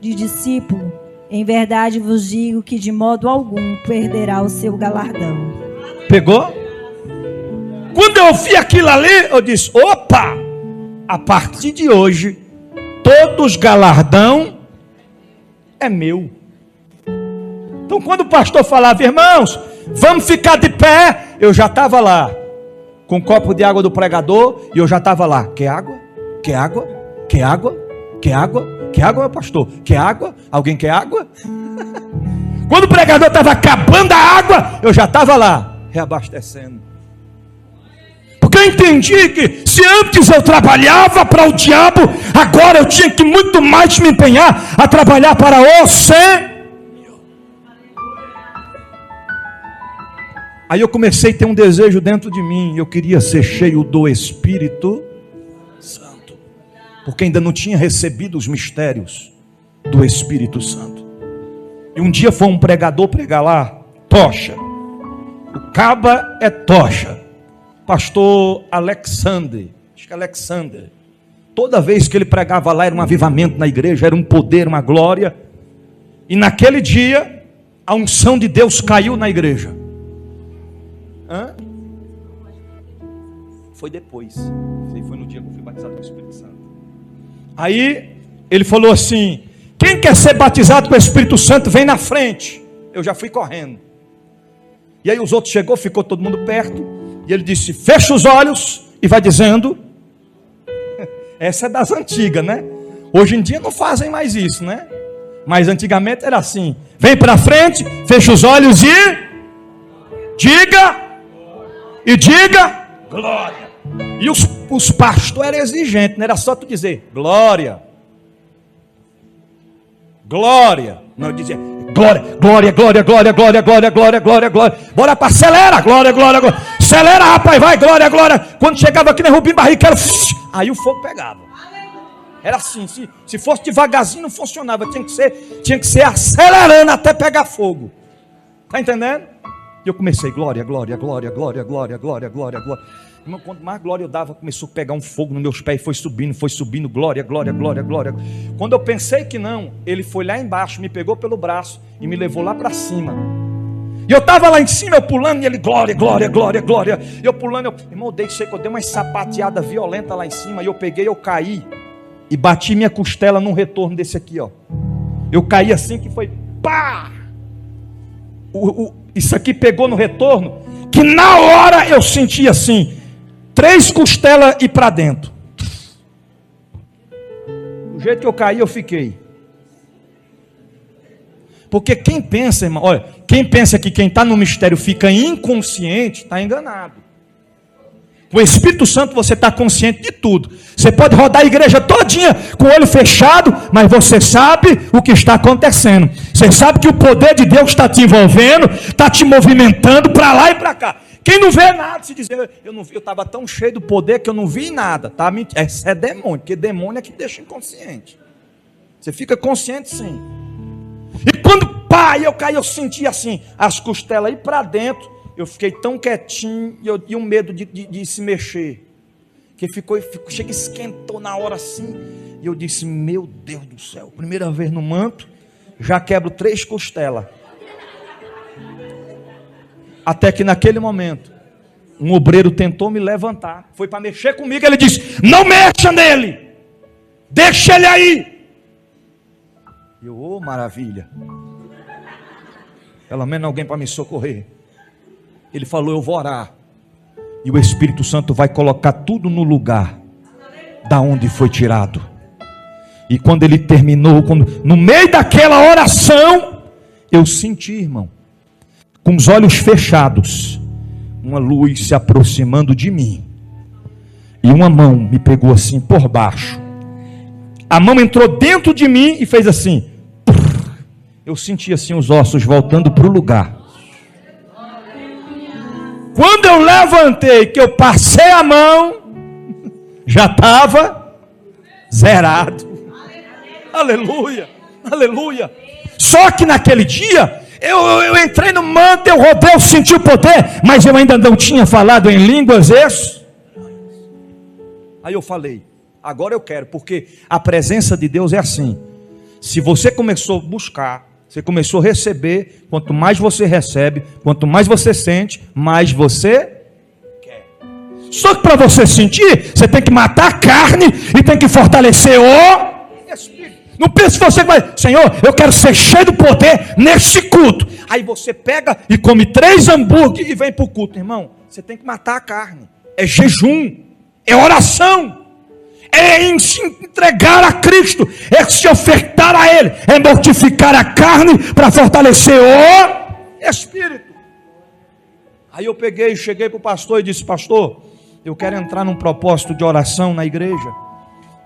de discípulo, em verdade vos digo que de modo algum perderá o seu galardão. Pegou? Quando eu vi aquilo ali, eu disse: opa, a partir de hoje, todos galardão é meu. Então quando o pastor falava, irmãos, vamos ficar de pé, eu já estava lá, com um copo de água do pregador, e eu já estava lá, quer água? Quer água? Quer água? Quer água? Quer água, meu pastor? Quer água? Alguém quer água? Quando o pregador estava acabando a água, eu já estava lá, reabastecendo. Porque eu entendi que se antes eu trabalhava para o diabo, agora eu tinha que muito mais me empenhar a trabalhar para o Senhor. Aí eu comecei a ter um desejo dentro de mim, eu queria ser cheio do Espírito Santo, porque ainda não tinha recebido os mistérios do Espírito Santo. E um dia foi um pregador pregar lá, tocha, o caba é tocha, pastor Alexander, acho que é Alexander, toda vez que ele pregava lá era um avivamento na igreja, era um poder, uma glória, e naquele dia a unção de Deus caiu na igreja. Foi depois, foi no dia que eu fui batizado com o Espírito Santo. Aí ele falou assim: quem quer ser batizado com o Espírito Santo, vem na frente. Eu já fui correndo. E aí os outros chegou, ficou todo mundo perto, e ele disse: fecha os olhos e vai dizendo. Essa é das antigas, né? Hoje em dia não fazem mais isso, né? Mas antigamente era assim: vem para frente, fecha os olhos e diga glória. E os pastores eram exigentes, não era só tu dizer glória, glória. Não, eu dizia glória, glória, glória, glória, glória, glória, glória, glória, glória. Bora para acelera, glória, glória, glória. Acelera, rapaz, vai, glória, glória. Quando chegava aqui na Rubim Barrichello, aí o fogo pegava. Era assim, se fosse devagarzinho não funcionava, tinha que ser acelerando até pegar fogo. Tá entendendo? E eu comecei, glória, glória, glória, glória, glória, glória, glória, glória. Irmão, quanto mais glória eu dava, começou a pegar um fogo nos meus pés, foi subindo, glória, glória, glória, glória. Quando eu pensei que não, ele foi lá embaixo, me pegou pelo braço e me levou lá para cima. E eu estava lá em cima, eu pulando, e ele, glória, glória, glória, glória. E eu pulando, irmão, sei que eu dei uma sapateada violenta lá em cima, e eu peguei, eu caí, e bati minha costela num retorno desse aqui, ó. Eu caí assim, que foi, pá! Isso aqui pegou no retorno, que na hora eu senti assim, 3 costelas e para dentro. Do jeito que eu caí, eu fiquei. Porque quem pensa, irmão, olha, quem pensa que quem está no mistério fica inconsciente, está enganado. Com o Espírito Santo você está consciente de tudo. Você pode rodar a igreja todinha com o olho fechado, mas você sabe o que está acontecendo. Você sabe que o poder de Deus está te envolvendo, está te movimentando para lá e para cá. Quem não vê nada, se dizer, eu estava tão cheio do poder que eu não vi nada. Tá? Esse é demônio, porque demônio é que deixa inconsciente. Você fica consciente sim. E quando eu caí, eu senti assim, as costelas aí para dentro. Eu fiquei tão quietinho e eu tinha um medo de se mexer. Que chega, esquentou na hora assim. E eu disse, meu Deus do céu, primeira vez no manto, já quebro 3 costelas. Até que naquele momento, um obreiro tentou me levantar. Foi para mexer comigo, ele disse, não mexa nele. Deixa ele aí. Eu, maravilha. Pelo menos alguém para me socorrer. Ele falou, eu vou orar. E o Espírito Santo vai colocar tudo no lugar da onde foi tirado. E quando ele terminou, no meio daquela oração, eu senti, irmão, com os olhos fechados, uma luz se aproximando de mim. E uma mão me pegou assim por baixo. A mão entrou dentro de mim e fez assim. Eu senti assim os ossos voltando para o lugar. Quando eu levantei, que eu passei a mão, já estava zerado. Aleluia, aleluia. Só que naquele dia, eu entrei no manto, eu rodei, eu senti o poder, mas eu ainda não tinha falado em línguas isso. Aí eu falei, agora eu quero, porque a presença de Deus é assim. Se você começou a buscar, você começou a receber, quanto mais você recebe, quanto mais você sente, mais você quer. Só que para você sentir, você tem que matar a carne e tem que fortalecer o Espírito. Não pense que você vai, Senhor, eu quero ser cheio do poder neste culto. Aí você pega e come 3 hambúrgueres e vem para o culto. Irmão, você tem que matar a carne. É jejum, é oração. É se entregar a Cristo, é se ofertar a Ele, é mortificar a carne para fortalecer o Espírito. Aí eu peguei, cheguei para o pastor e disse, pastor, eu quero entrar num propósito de oração na igreja,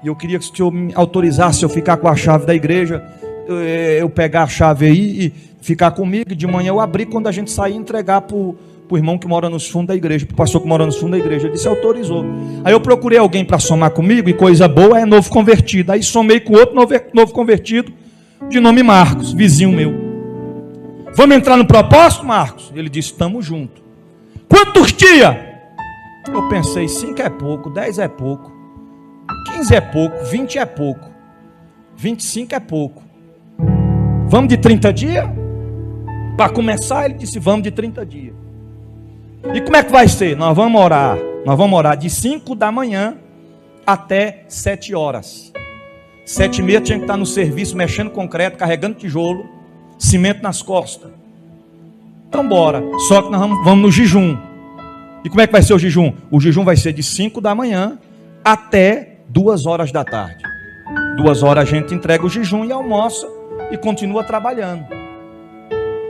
e eu queria que o senhor me autorizasse eu ficar com a chave da igreja, eu pegar a chave aí e ficar comigo, e de manhã eu abrir quando a gente sair e entregar para o irmão que mora nos fundos da igreja, para o pastor que mora nos fundos da igreja. Ele disse, autorizou. Aí eu procurei alguém para somar comigo, e coisa boa é novo convertido. Aí somei com outro novo convertido, de nome Marcos, vizinho meu. Vamos entrar no propósito, Marcos? Ele disse, estamos juntos. Quantos dias? Eu pensei, 5 é pouco, 10 é pouco, 15 é pouco, 20 é pouco, 25 é pouco. Vamos de 30 dias? Para começar, ele disse, vamos de 30 dias. E como é que vai ser? Nós vamos orar de 5 da manhã até 7 horas. 7h30 tinha que estar no serviço, mexendo concreto, carregando tijolo, cimento nas costas. Então bora, só que nós vamos no jejum. E como é que vai ser o jejum? O jejum vai ser de 5 da manhã até 2 horas da tarde. 2 horas a gente entrega o jejum e almoça e continua trabalhando.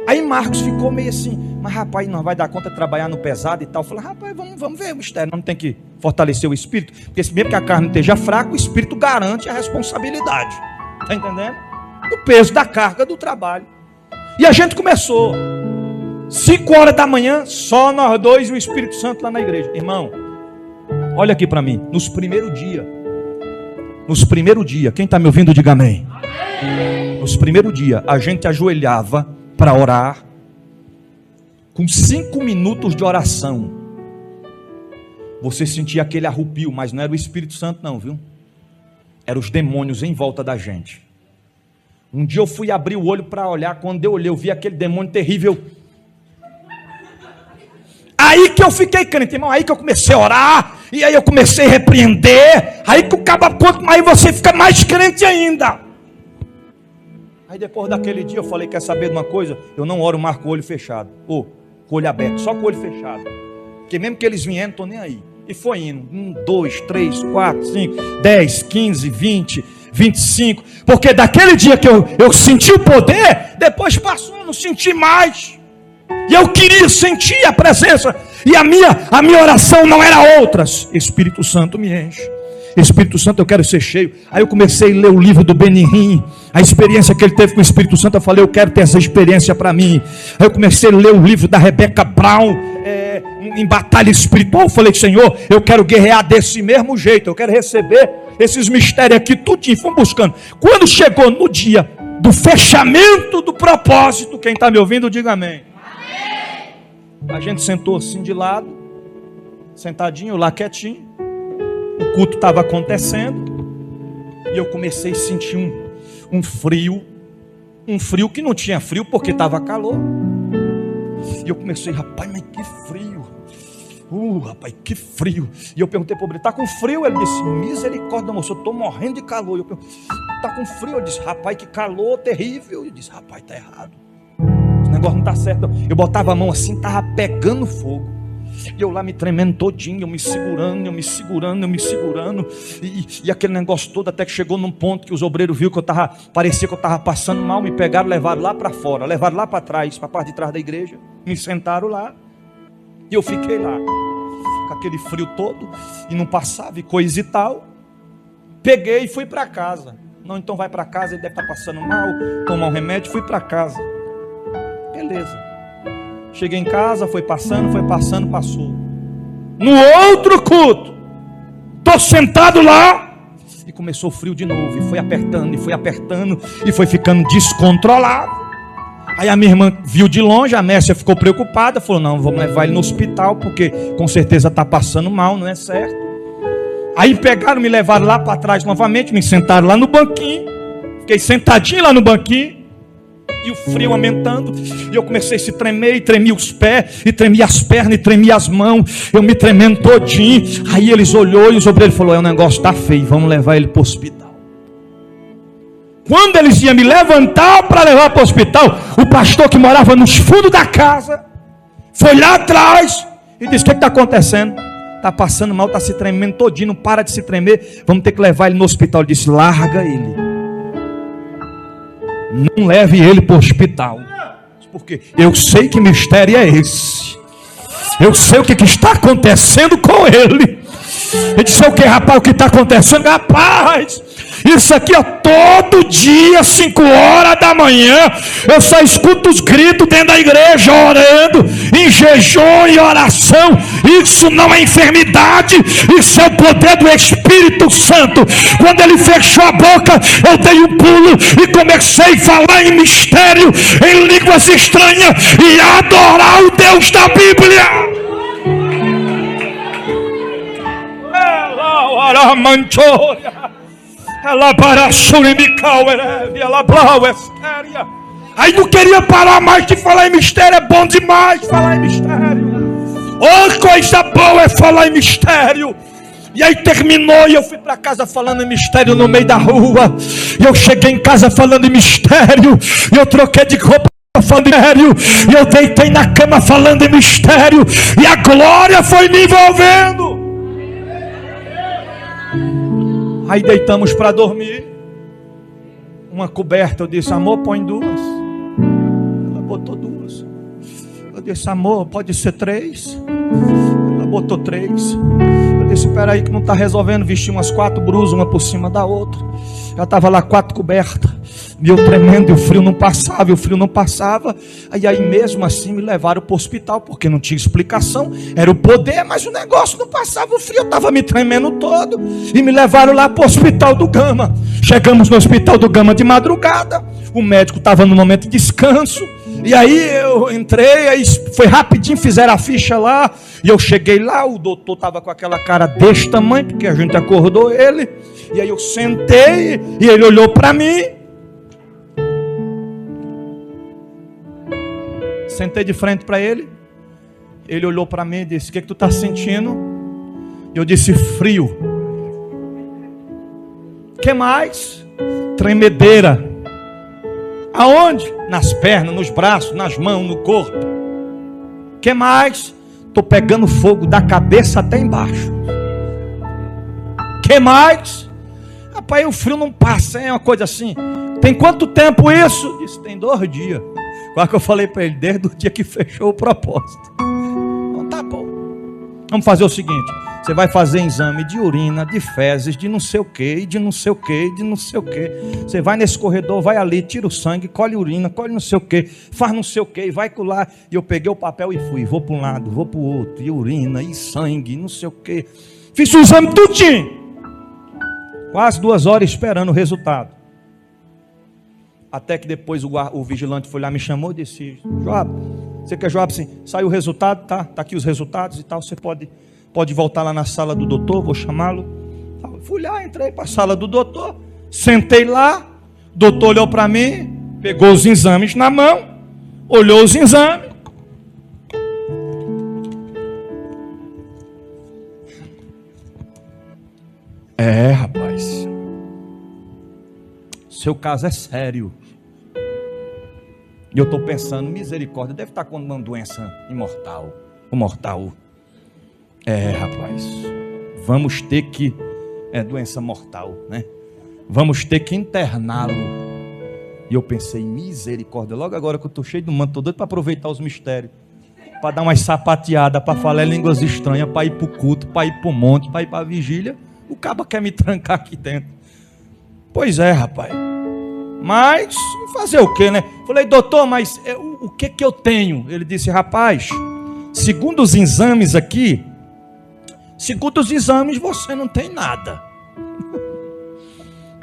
Aí Marcos ficou meio assim, mas rapaz, não vai dar conta de trabalhar no pesado e tal. Eu falei, rapaz, vamos ver o mistério, não tem que fortalecer o espírito, porque mesmo que a carne esteja fraca, o espírito garante a responsabilidade, está entendendo? O peso da carga do trabalho. E a gente começou, 5 horas da manhã, só nós dois e o Espírito Santo lá na igreja. Irmão, olha aqui para mim, nos primeiros dias, quem está me ouvindo, diga amém. Nos primeiros dias, a gente ajoelhava para orar, com 5 minutos de oração, você sentia aquele arrupio, mas não era o Espírito Santo não, viu? Eram os demônios em volta da gente. Um dia eu fui abrir o olho para olhar, quando eu olhei, eu vi aquele demônio terrível. Aí que eu fiquei crente, irmão, aí que eu comecei a orar, e aí eu comecei a repreender, aí que o cabo ponto, aí você fica mais crente ainda. Aí depois daquele dia eu falei, quer saber de uma coisa? Eu não oro mais com o olho fechado, ou com o olho aberto, só com o olho fechado. Porque mesmo que eles vierem, não estou nem aí. E foi indo, 1, 2, 3, 4, 5, 10, 15, 20, 25. Porque daquele dia que eu senti o poder, depois passou, não senti mais. E eu queria sentir a presença. E a minha oração não era outras. Espírito Santo me enche. Espírito Santo, eu quero ser cheio. Aí eu comecei a ler o livro do Benihim, a experiência que ele teve com o Espírito Santo. Eu falei, eu quero ter essa experiência para mim. Aí eu comecei a ler o livro da Rebecca Brown, em batalha espiritual. Eu falei, Senhor, eu quero guerrear desse mesmo jeito, eu quero receber esses mistérios aqui, tudinho. Fomos buscando. Quando chegou no dia do fechamento do propósito, quem está me ouvindo, diga amém. A gente sentou assim de lado, sentadinho lá quietinho. O culto estava acontecendo e eu comecei a sentir um frio que não tinha frio porque estava calor. E eu comecei, rapaz, mas que frio. Rapaz, que frio. E eu perguntei para ele, está com frio? Ele disse, misericórdia, moço, eu estou morrendo de calor. Eu perguntei, está com frio? Ele disse, rapaz, que calor terrível. Eu disse, rapaz, está errado. Esse negócio não está certo. Eu botava a mão assim, estava pegando fogo. E eu lá me tremendo todinho, eu me segurando, e aquele negócio todo, até que chegou num ponto que os obreiros viram que parecia que eu estava passando mal, me pegaram, levaram lá para fora, levaram lá para trás, para a parte de trás da igreja, me sentaram lá, e eu fiquei lá, com aquele frio todo, e não passava, e coisa e tal. Peguei e fui para casa. Não, então vai para casa, ele deve estar passando mal, tomar um remédio, fui para casa. Beleza. Cheguei em casa, foi passando, passou. No outro culto, estou sentado lá, e começou o frio de novo, e foi apertando, e foi ficando descontrolado. Aí a minha irmã viu de longe, a Mércia ficou preocupada, falou, não, vamos levar ele no hospital, porque com certeza está passando mal, não é certo? Aí pegaram, me levaram lá para trás novamente, me sentaram lá no banquinho, fiquei sentadinho lá no banquinho, e o frio aumentando, e eu comecei a se tremer, e tremi os pés, e tremi as pernas, e tremi as mãos, eu me tremendo todinho. Aí eles olhou e os obreiros falaram, o negócio está feio, vamos levar ele para o hospital. Quando eles iam me levantar para levar para o hospital, o pastor que morava nos fundos da casa, foi lá atrás, e disse, o que está acontecendo? Está passando mal, está se tremendo todinho, não para de se tremer, vamos ter que levar ele no hospital. Ele disse, larga ele, não leve ele para o hospital, porque eu sei que mistério é esse, eu sei o que está acontecendo com ele. Ele disse, o que rapaz, o que está acontecendo? Rapaz, isso aqui é todo dia, 5 horas da manhã, eu só escuto os gritos dentro da igreja, orando, em jejum e oração. Isso não é enfermidade, isso é o poder do Espírito Santo. Quando ele fechou a boca, eu dei um pulo e comecei a falar em mistério, em línguas estranhas, e adorar o Deus da Bíblia. Aí não queria parar mais de falar em mistério. É bom demais falar em mistério. Oh, coisa boa é falar em mistério. E aí terminou e eu fui para casa falando em mistério no meio da rua. E eu cheguei em casa falando em mistério. E eu troquei de roupa falando em mistério. E eu deitei na cama falando em mistério. E a glória foi me envolvendo. Aí deitamos para dormir. Uma coberta, eu disse, amor, põe 2. Ela botou 2. Eu disse, amor, pode ser 3. Ela botou 3. Eu disse, espera aí que não está resolvendo. Vestir umas 4 brusas, uma por cima da outra. Já estava lá 4 cobertas. E eu tremendo, e o frio não passava, E aí mesmo assim me levaram para o hospital, porque não tinha explicação. Era o poder, mas o negócio não passava, o frio, eu estava me tremendo todo. E me levaram lá para o hospital do Gama. Chegamos no hospital do Gama de madrugada. O médico estava no momento de descanso. E aí eu entrei, aí foi rapidinho, fizeram a ficha lá. E eu cheguei lá, o doutor estava com aquela cara desse tamanho, porque a gente acordou ele. E aí eu sentei, e ele olhou para mim. Sentei de frente para ele. Ele olhou para mim e disse, o que tu está sentindo? Eu disse, frio. O que mais? Tremedeira. Aonde? Nas pernas, nos braços, nas mãos, no corpo. O que mais? Estou pegando fogo da cabeça até embaixo. O que mais? Rapaz, o frio não passa, é uma coisa assim. Tem quanto tempo isso? Disse, tem 2 dias. Quase que eu falei para ele, desde o dia que fechou o propósito. Então tá bom. Vamos fazer o seguinte, você vai fazer exame de urina, de fezes, de não sei o que, de não sei o que, de não sei o que. Você vai nesse corredor, vai ali, tira o sangue, colhe urina, colhe não sei o que, faz não sei o que, vai colar. E eu peguei o papel e fui, vou para um lado, vou para o outro, e urina, e sangue, não sei o que. Fiz o exame tudinho. Quase 2 horas esperando o resultado. Até que depois o vigilante foi lá, me chamou e disse, Joab, você quer Joab? Sim, saiu o resultado, tá aqui os resultados e tal, você pode voltar lá na sala do doutor, vou chamá-lo. Fui lá, entrei para a sala do doutor, sentei lá, o doutor olhou para mim, pegou os exames na mão, olhou os exames. Rapaz, seu caso é sério. E eu estou pensando, misericórdia, deve estar com uma doença mortal. Rapaz, vamos ter que... É doença mortal, né? Vamos ter que interná-lo. E eu pensei, misericórdia, logo agora que eu estou cheio do manto, estou doido para aproveitar os mistérios, para dar umas sapateadas, para falar línguas estranhas, para ir para o culto, para ir para o monte, para ir para a vigília. O caba quer me trancar aqui dentro. Pois é, rapaz. Mas fazer o quê, né? Falei, doutor, mas o que eu tenho? Ele disse, rapaz, segundo os exames aqui, você não tem nada.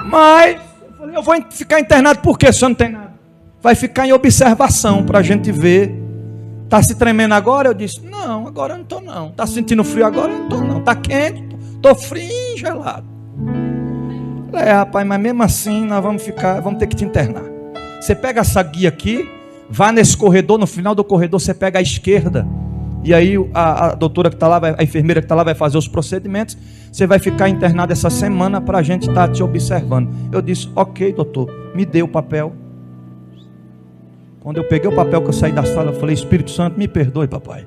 Mas eu falei, eu vou ficar internado por quê se você não tem nada? Vai ficar em observação para a gente ver. Está se tremendo agora? Eu disse, não, agora eu não estou não. Está sentindo frio agora? Eu não estou não. Está quente? Estou frio e gelado. Rapaz, mas mesmo assim nós vamos ter que te internar. Você pega essa guia aqui, vá nesse corredor, no final do corredor você pega a esquerda, e aí a doutora que está lá, a enfermeira que está lá vai fazer os procedimentos. Você vai ficar internado essa semana para a gente estar te observando. Eu disse, ok, doutor, me dê o papel. Quando eu peguei o papel que eu saí da sala, eu falei, Espírito Santo, me perdoe, papai,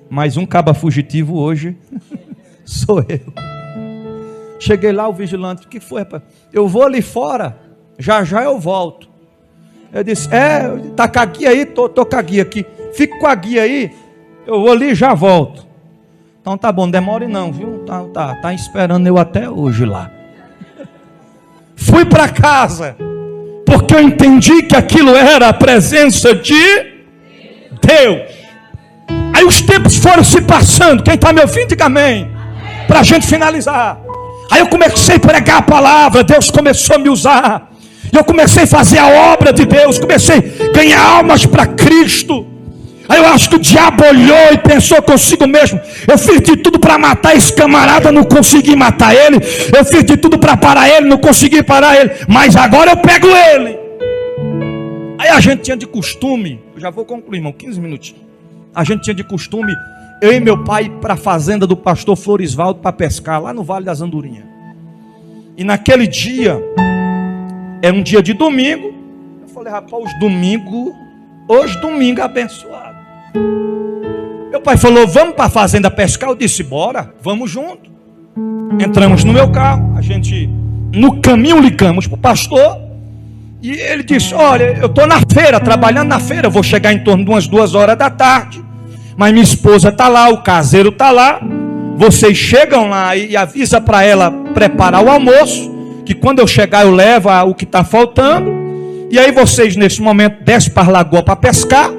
mas um caba fugitivo hoje sou eu. Cheguei lá, o vigilante, o que foi, rapaz? Eu vou ali fora, já eu volto. Eu disse, tá com a guia aí? Tô com a guia aqui. Fica com a guia aí, eu vou ali e já volto. Então tá bom, não demore não, viu? Tá esperando eu até hoje lá. Fui para casa, porque eu entendi que aquilo era a presença de Deus. Aí os tempos foram se passando. Quem está me ouvindo, diga amém, para a gente finalizar. Aí eu comecei a pregar a palavra, Deus começou a me usar, eu comecei a fazer a obra de Deus, comecei a ganhar almas para Cristo. Aí eu acho que o diabo olhou e pensou consigo mesmo, eu fiz de tudo para matar esse camarada, não consegui matar ele, eu fiz de tudo para parar ele, não consegui parar ele, mas agora eu pego ele. Aí a gente tinha de costume, eu já vou concluir, irmão, 15 minutinhos. A gente tinha de costume, eu e meu pai, para a fazenda do pastor Florisvaldo para pescar, lá no Vale das Andorinhas. E naquele dia, era um dia de domingo, eu falei, rapaz, hoje domingo abençoado. Meu pai falou, vamos para a fazenda pescar? Eu disse, bora, vamos junto. Entramos no meu carro, a gente, no caminho, ligamos para o pastor, e ele disse, olha, eu estou na feira, trabalhando na feira, eu vou chegar em torno de umas 2 horas da tarde, mas minha esposa está lá, o caseiro está lá, vocês chegam lá e avisa para ela preparar o almoço, que quando eu chegar eu levo o que está faltando, e aí vocês nesse momento descem para a lagoa para pescar,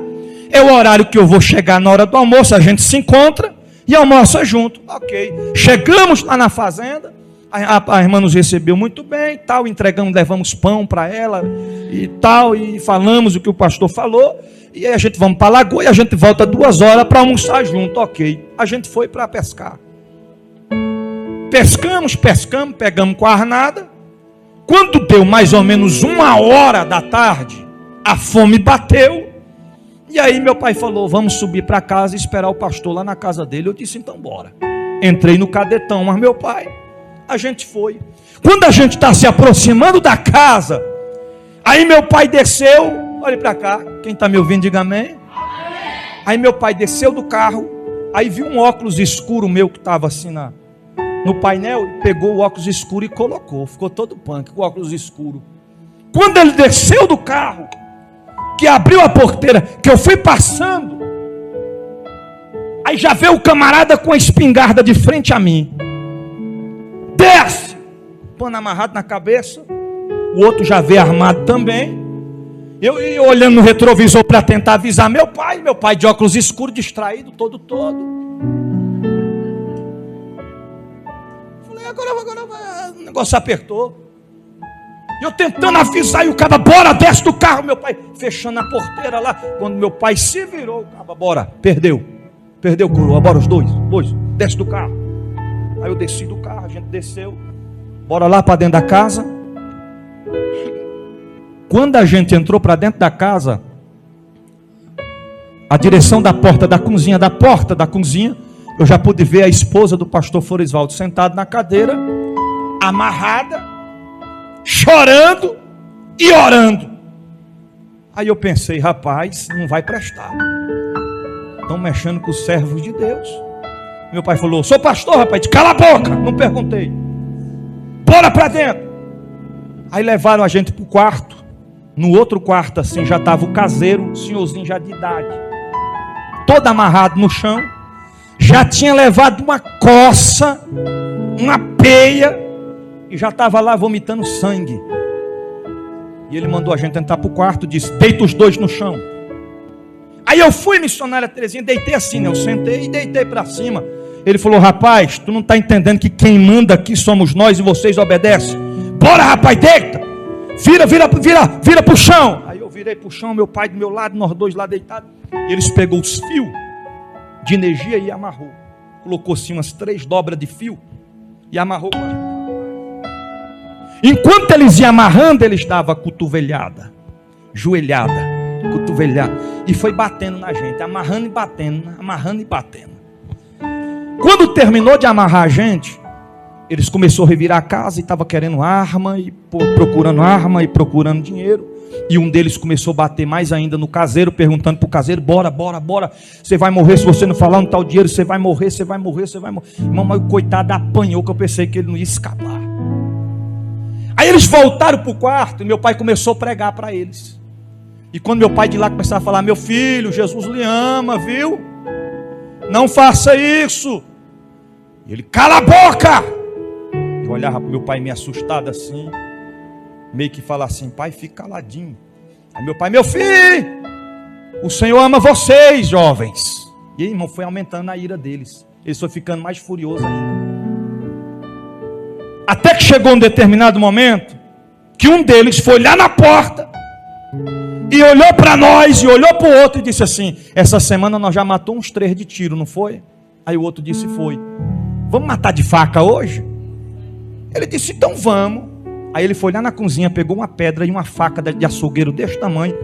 é o horário que eu vou chegar na hora do almoço, a gente se encontra e almoça junto. Ok, chegamos lá na fazenda, a irmã nos recebeu muito bem, tal, entregamos, levamos pão para ela e tal, e falamos o que o pastor falou, e aí a gente vamos para a lagoa e a gente volta 2 horas para almoçar junto. Ok, a gente foi para pescar, pescamos, pegamos com a arnada. Quando deu mais ou menos 1 hora da tarde, a fome bateu, e aí meu pai falou, vamos subir para casa e esperar o pastor lá na casa dele. Eu disse, então bora. Entrei no cadetão, mas meu pai, a gente foi. Quando a gente está se aproximando da casa, aí meu pai desceu, olhe para cá, quem está me ouvindo diga amém. Aí meu pai desceu do carro, aí viu um óculos escuro meu que estava assim no painel, pegou o óculos escuro e colocou, ficou todo punk com o óculos escuro. Quando ele desceu do carro, que abriu a porteira, que eu fui passando, aí já veio o camarada com a espingarda de frente a mim, desce, pano amarrado na cabeça, o outro já veio armado também, eu olhando no retrovisor para tentar avisar meu pai de óculos escuros, distraído, todo, falei, agora o negócio apertou, eu tentando avisar, e o cara, bora, desce do carro, meu pai fechando a porteira lá. Quando meu pai se virou, o cara, bora, perdeu coroa, bora os dois, desce do carro. Aí eu desci do carro, a gente desceu, bora lá para dentro da casa. Quando a gente entrou para dentro da casa, a direção da porta da cozinha, eu já pude ver a esposa do pastor Florisvaldo sentada na cadeira, amarrada, chorando e orando. Aí eu pensei, rapaz, não vai prestar, estão mexendo com os servos de Deus. Meu pai falou: sou pastor, rapaz. Cala a boca. Não perguntei. Bora pra dentro. Aí levaram a gente pro quarto. No outro quarto assim já estava o caseiro, senhorzinho já de idade, todo amarrado no chão. Já tinha levado uma coça, uma peia, e já estava lá vomitando sangue. E ele mandou a gente entrar para o quarto, disse: deita os dois no chão. Aí eu fui, missionária Terezinha, deitei assim, né? Eu sentei e deitei para cima. Ele falou: rapaz, tu não está entendendo que quem manda aqui somos nós e vocês obedecem? Bora, rapaz, deita! Vira pro chão. Aí eu virei pro chão, meu pai do meu lado, nós dois lá deitados. E eles pegou os fios de energia e amarrou. Colocou assim umas 3 dobras de fio e amarrou. Enquanto eles iam amarrando, eles davam cotovelhada, joelhada, cotovelhada, e foi batendo na gente, amarrando e batendo, amarrando e batendo. Quando terminou de amarrar a gente, eles começaram a revirar a casa e estavam querendo arma, e procurando arma e procurando dinheiro. E um deles começou a bater mais ainda no caseiro, perguntando para o caseiro: bora, você vai morrer se você não falar onde está o dinheiro, você vai morrer. Irmão, mas o coitado apanhou, que eu pensei que ele não ia escapar. Aí eles voltaram para o quarto e meu pai começou a pregar para eles. E quando meu pai de lá começava a falar: meu filho, Jesus lhe ama, viu? Não faça isso. E ele: cala a boca! Eu olhava para meu pai meio assustado assim, meio que falava assim: pai, fica caladinho. Aí meu pai: meu filho, o Senhor ama vocês, jovens. E aí, irmão, foi aumentando a ira deles. Eles foram ficando mais furiosos ainda. Até que chegou um determinado momento que um deles foi lá na porta e olhou para nós e olhou para o outro e disse assim: essa semana nós já matou uns 3 de tiro, não foi? Aí o outro disse: foi. Vamos matar de faca hoje? Ele disse: então vamos. Aí ele foi lá na cozinha, pegou uma pedra e uma faca de açougueiro desse tamanho,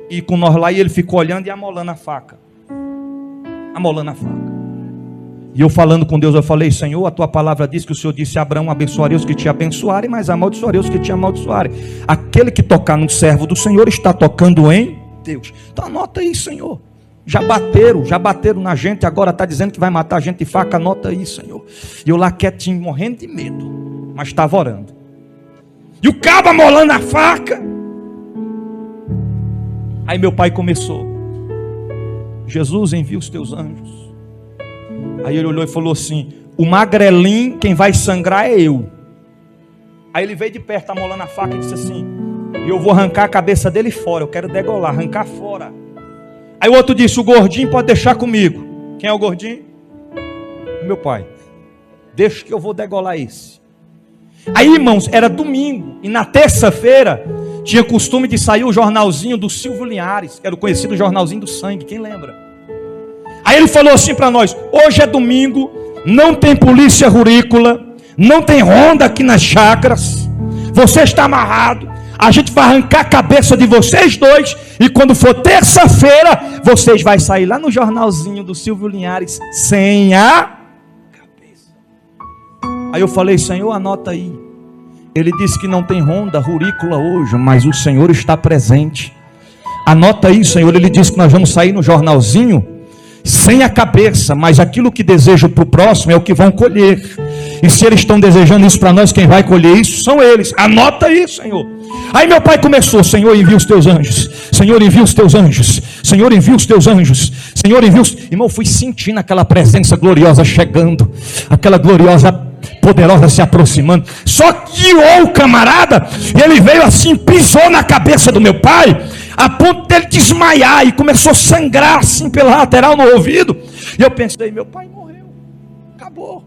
e com nós lá, e ele ficou olhando e amolando a faca. E eu falando com Deus, eu falei: Senhor, a tua palavra diz que o Senhor disse a Abraão: abençoarei os que te abençoarem, mas amaldiçoarei os que te amaldiçoarem. Aquele que tocar no servo do Senhor está tocando em Deus. Então anota aí, Senhor. Já bateram na gente, agora está dizendo que vai matar a gente de faca. Anota aí, Senhor. E eu lá quietinho, morrendo de medo, mas estava orando. E o cabo amolando a faca. Aí meu pai começou: Jesus, envia os teus anjos. Aí ele olhou e falou assim: o magrelinho, quem vai sangrar é eu. Aí ele veio de perto, amolando a faca, e disse assim: eu vou arrancar a cabeça dele fora, eu quero degolar, arrancar fora. Aí o outro disse: o gordinho pode deixar comigo. Quem é o gordinho? Meu pai. Deixa que eu vou degolar esse. Aí, irmãos, era domingo, e na terça-feira tinha costume de sair o jornalzinho do Silvio Linhares, que era o conhecido jornalzinho do sangue, quem lembra? Aí ele falou assim para nós: hoje é domingo, não tem polícia rurícola, não tem ronda aqui nas chácaras, você está amarrado, a gente vai arrancar a cabeça de vocês dois, e quando for terça-feira, vocês vão sair lá no jornalzinho do Silvio Linhares sem a cabeça. Aí eu falei: Senhor, anota aí. Ele disse que não tem ronda rurícola hoje, mas o Senhor está presente. Anota aí, Senhor. Ele disse que nós vamos sair no jornalzinho sem a cabeça, mas aquilo que desejo para o próximo é o que vão colher. E se eles estão desejando isso para nós, quem vai colher isso são eles. Anota aí, Senhor. Aí meu pai começou: Senhor, envia os teus anjos. Senhor, envia os teus anjos. Senhor, envia os teus anjos. Senhor, envia os... Irmão, eu fui sentindo aquela presença gloriosa chegando, aquela gloriosa, poderosa se aproximando. Só que o camarada, ele veio assim, pisou na cabeça do meu pai, a ponto dele desmaiar, e começou a sangrar assim pela lateral no ouvido. E eu pensei: meu pai morreu, acabou.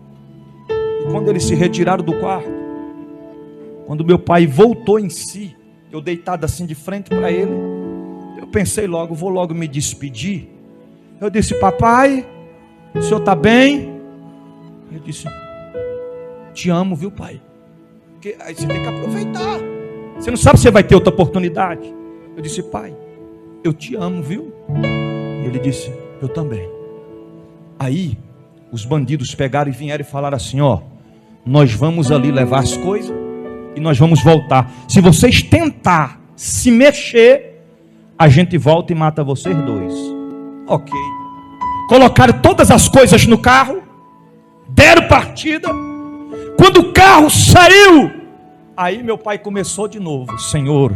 E quando eles se retiraram do quarto, quando meu pai voltou em si, eu deitado assim de frente para ele, eu pensei logo: vou logo me despedir. Eu disse: papai, o senhor está bem? Ele disse: te amo, viu, pai? Porque aí você tem que aproveitar, você não sabe se você vai ter outra oportunidade. Eu disse: pai, eu te amo, viu? E ele disse: eu também. Aí os bandidos pegaram e vieram e falaram assim: ó, nós vamos ali levar as coisas e nós vamos voltar. Se vocês tentar se mexer, a gente volta e mata vocês dois. Ok. Colocaram todas as coisas no carro deram partida. Quando o carro saiu, aí meu pai começou de novo: Senhor,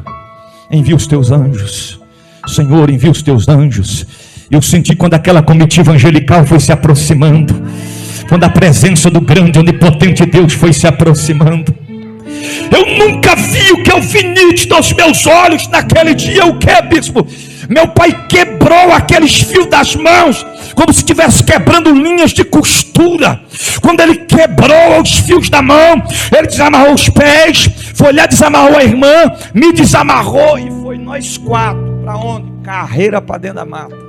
envia os teus anjos. Senhor, envia os teus anjos. Eu senti quando aquela comitiva angelical foi se aproximando, quando a presença do grande, onipotente Deus foi se aproximando. Eu nunca vi o que eu vi nítido aos meus olhos naquele dia. O que, bispo? Meu pai quebrou aqueles fios das mãos, como se estivesse quebrando linhas de costura. Quando ele quebrou os fios da mão, ele desamarrou os pés, foi lá, desamarrou a irmã, me desamarrou, e foi nós quatro. Para onde? Carreira para dentro da mata.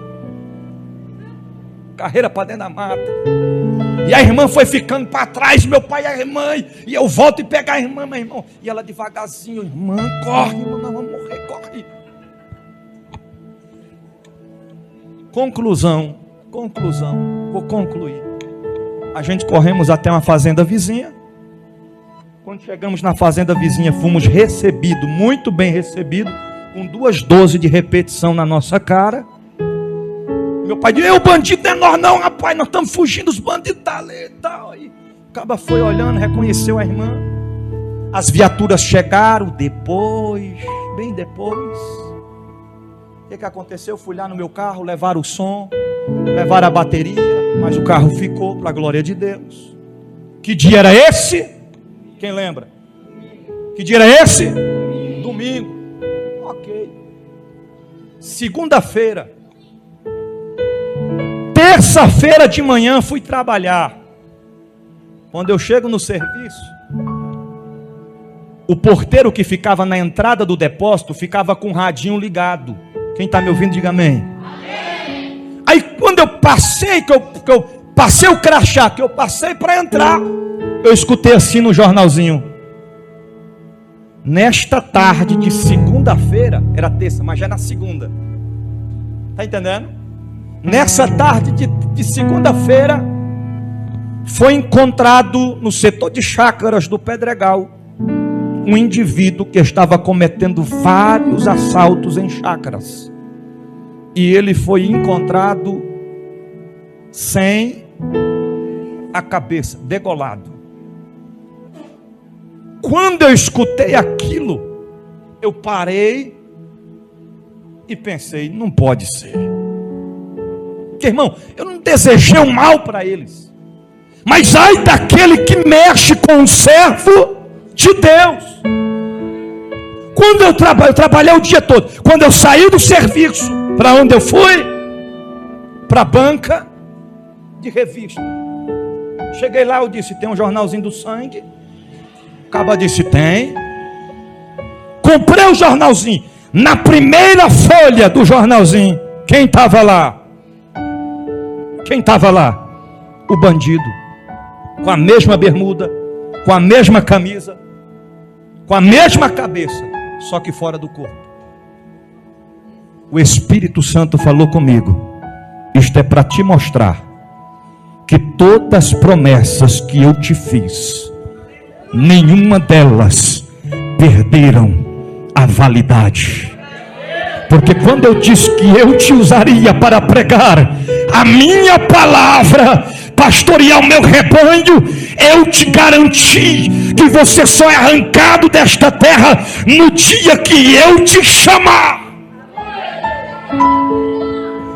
Carreira para dentro da mata. E a irmã foi ficando para trás, meu pai e a irmã, e eu volto e pego a irmã, meu irmão, e ela devagarzinho: irmã, corre, irmã, nós vamos morrer, corre. Conclusão, vou concluir. A gente corremos até uma fazenda vizinha. Quando chegamos na fazenda vizinha, fomos recebidos, muito bem recebidos, com 2 doses de repetição na nossa cara. Meu pai disse: o bandido não é nós não, rapaz, nós estamos fugindo, os bandidos estão ali e tal. Aí o caba foi olhando, reconheceu a irmã. As viaturas chegaram depois, bem depois. O que aconteceu? Eu fui lá no meu carro, levaram o som, levaram a bateria, mas o carro ficou, para a glória de Deus. Que dia era esse? Quem lembra? Que dia era esse? Domingo. Ok. Segunda-feira. Terça-feira de manhã fui trabalhar. Quando eu chego no serviço, o porteiro que ficava na entrada do depósito ficava com o radinho ligado. Quem está me ouvindo, diga amém. Amém. Aí quando eu passei, que eu passei o crachá, que eu passei para entrar, eu escutei assim no jornalzinho: nesta tarde de segunda-feira, era terça, mas já na segunda. Está entendendo? Nessa tarde de segunda-feira, foi encontrado no setor de chácaras do Pedregal um indivíduo que estava cometendo vários assaltos em chácaras, e ele foi encontrado sem a cabeça, degolado. Quando eu escutei aquilo, eu parei e pensei: não pode ser. Porque, irmão, eu não desejei o mal para eles, mas ai daquele que mexe com o servo de Deus. Quando eu trabalhei o dia todo. Quando eu saí do serviço, para onde eu fui? Para a banca de revista. Cheguei lá, eu disse: tem um jornalzinho do sangue? O caba disse: tem. Comprei o jornalzinho. Na primeira folha do jornalzinho, quem estava lá? Quem estava lá? O bandido, com a mesma bermuda, com a mesma camisa, com a mesma cabeça, só que fora do corpo. O Espírito Santo falou comigo: isto é para te mostrar que todas as promessas que eu te fiz, nenhuma delas perderam a validade. Porque quando eu disse que eu te usaria para pregar a minha palavra, pastorear o meu rebanho, eu te garanti que você só é arrancado desta terra no dia que eu te chamar.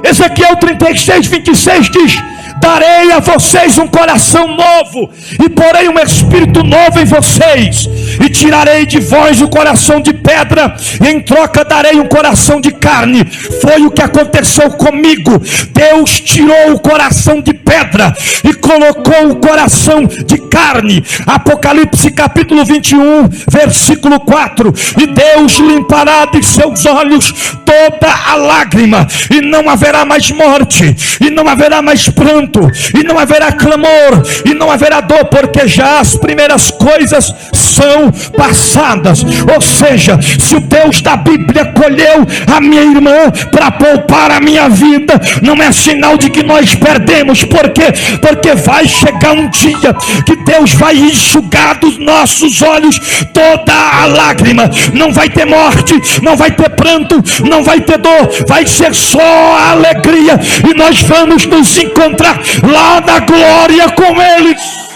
Ezequiel 36:26 diz: darei a vocês um coração novo, e porei um espírito novo em vocês, e tirarei de vós o coração de pedra, e em troca darei um coração de carne. Foi o que aconteceu comigo. Deus tirou o coração de pedra e colocou o coração de carne. Apocalipse capítulo 21, versículo 4: e Deus limpará de seus olhos toda a lágrima, e não haverá mais morte, e não haverá mais pranto, e não haverá clamor, e não haverá dor, porque já as primeiras coisas são foram passadas. Ou seja, se o Deus da Bíblia colheu a minha irmã para poupar a minha vida, não é sinal de que nós perdemos. Por quê? Porque vai chegar um dia que Deus vai enxugar dos nossos olhos toda a lágrima. Não vai ter morte, não vai ter pranto, não vai ter dor, vai ser só a alegria, e nós vamos nos encontrar lá na glória com eles.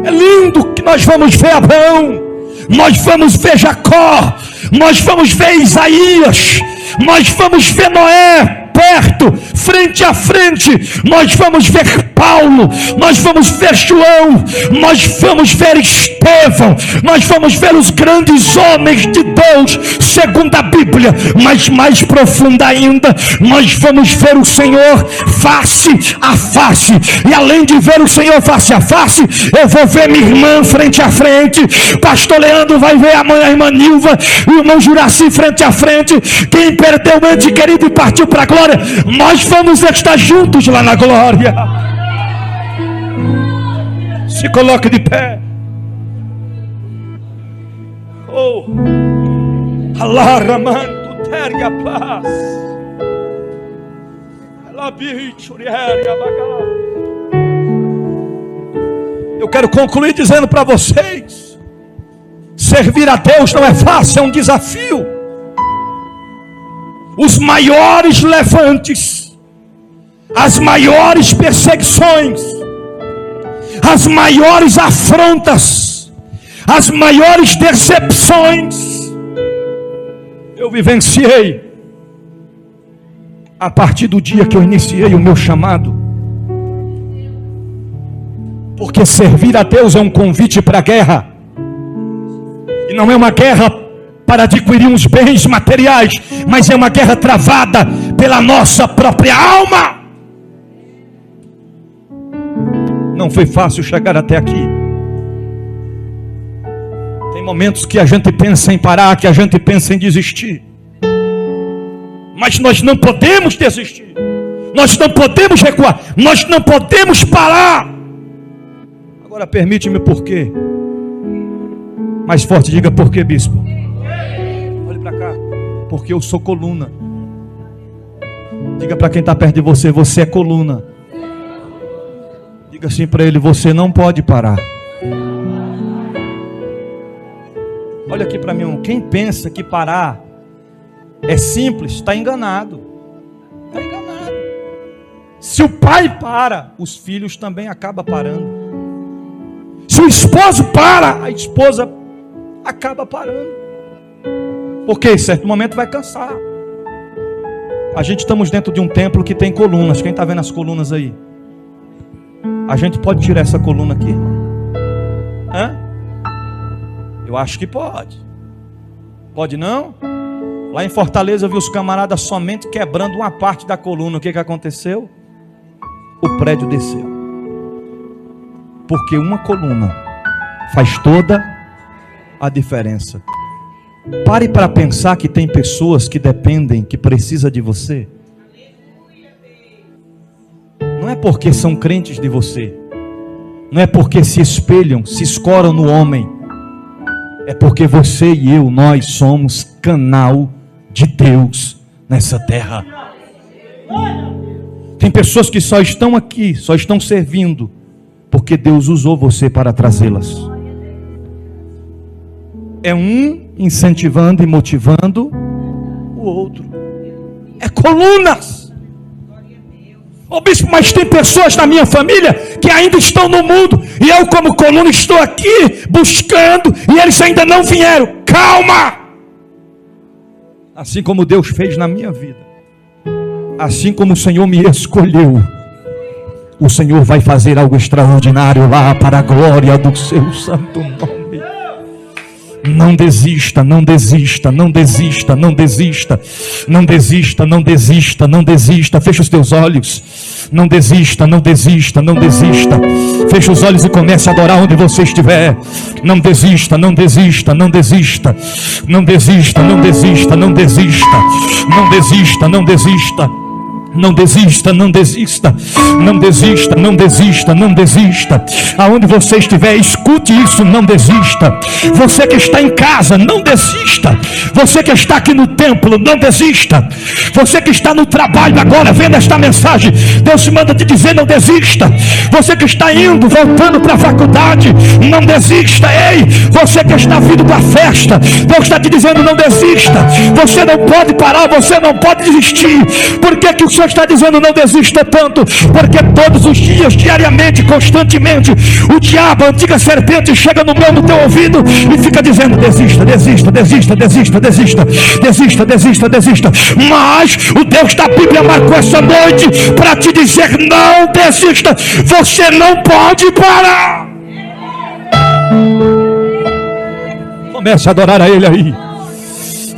É lindo que nós vamos ver Abraão, nós vamos ver Jacó, nós vamos ver Isaías, nós vamos ver Noé perto, frente a frente, nós vamos ver Paulo, nós vamos ver João, nós vamos ver Estevão, nós vamos ver os grandes homens de Deus segundo a Bíblia, mas mais profunda ainda, nós vamos ver o Senhor face a face. E além de ver o Senhor face a face, eu vou ver minha irmã frente a frente, pastor Leandro vai ver a irmã Nilva e o irmão Juraci frente a frente. Quem perdeu o ente querido e partiu para a glória, nós vamos estar juntos lá na glória. Se coloque de pé. Oh, alaramando terga paz. Eu quero concluir dizendo para vocês: servir a Deus não é fácil, é um desafio. Os maiores levantes, as maiores perseguições, as maiores afrontas, as maiores decepções, eu vivenciei a partir do dia que eu iniciei o meu chamado. Porque servir a Deus é um convite para a guerra, e não é uma guerra para adquirir uns bens materiais, mas é uma guerra travada pela nossa própria alma. Não foi fácil chegar até aqui. Tem momentos que a gente pensa em parar, que a gente pensa em desistir, mas nós não podemos desistir, nós não podemos recuar, nós não podemos parar. Agora permite-me por quê? Mais forte, diga por quê, bispo? Olhe para cá. Porque eu sou coluna. Diga para quem está perto de você: você é coluna. Diga assim para ele: você não pode parar. Olha aqui para mim, quem pensa que parar é simples, está enganado. Está enganado. Se o pai para, os filhos também acabam parando. Se o esposo para, a esposa acaba parando. Porque em certo momento vai cansar. A gente estamos dentro de um templo que tem colunas. Quem está vendo as colunas aí? A gente pode tirar essa coluna aqui? Hã? Eu acho que pode. Pode não? Lá em Fortaleza eu vi os camaradas somente quebrando uma parte da coluna. O que aconteceu? O prédio desceu. Porque uma coluna faz toda a diferença. Pare para pensar que tem pessoas que dependem, que precisam de você. Não é porque são crentes de você, não é porque se espelham, se escoram no homem, é porque você e eu, nós somos canal de Deus nessa terra. Tem pessoas que só estão aqui, só estão servindo porque Deus usou você para trazê-las. É um incentivando e motivando o outro. É colunas. Ô bispo, mas tem pessoas na minha família que ainda estão no mundo, e eu como coluna estou aqui buscando, e eles ainda não vieram. Calma! Assim como Deus fez na minha vida, assim como o Senhor me escolheu, o Senhor vai fazer algo extraordinário lá para a glória do seu santo nome. Não desista, não desista, não desista, não desista, não desista, não desista, não desista. Fecha os teus olhos. Não desista, não desista, não desista. Fecha os olhos e comece a adorar onde você estiver. Não desista, não desista, não desista. Não desista, não desista, não desista. Não desista, não desista. Não desista, não desista, não desista, não desista, não desista. Aonde você estiver, escute isso, não desista. Você que está em casa, não desista. Você que está aqui no templo, não desista. Você que está no trabalho agora, vendo esta mensagem, Deus te manda te dizer, não desista. Você que está indo, voltando para a faculdade, não desista. Ei, você que está vindo para a festa, Deus está te dizendo, não desista. Você não pode parar, você não pode desistir. Por que o Senhor está dizendo não desista tanto? Porque todos os dias, diariamente, constantemente, o diabo, a antiga serpente, chega no teu ouvido e fica dizendo, desista, desista, desista, desista, desista, desista, desista, desista. Mas o Deus da Bíblia marcou essa noite para te dizer, não desista. Você não pode parar. Comece a adorar a Ele aí.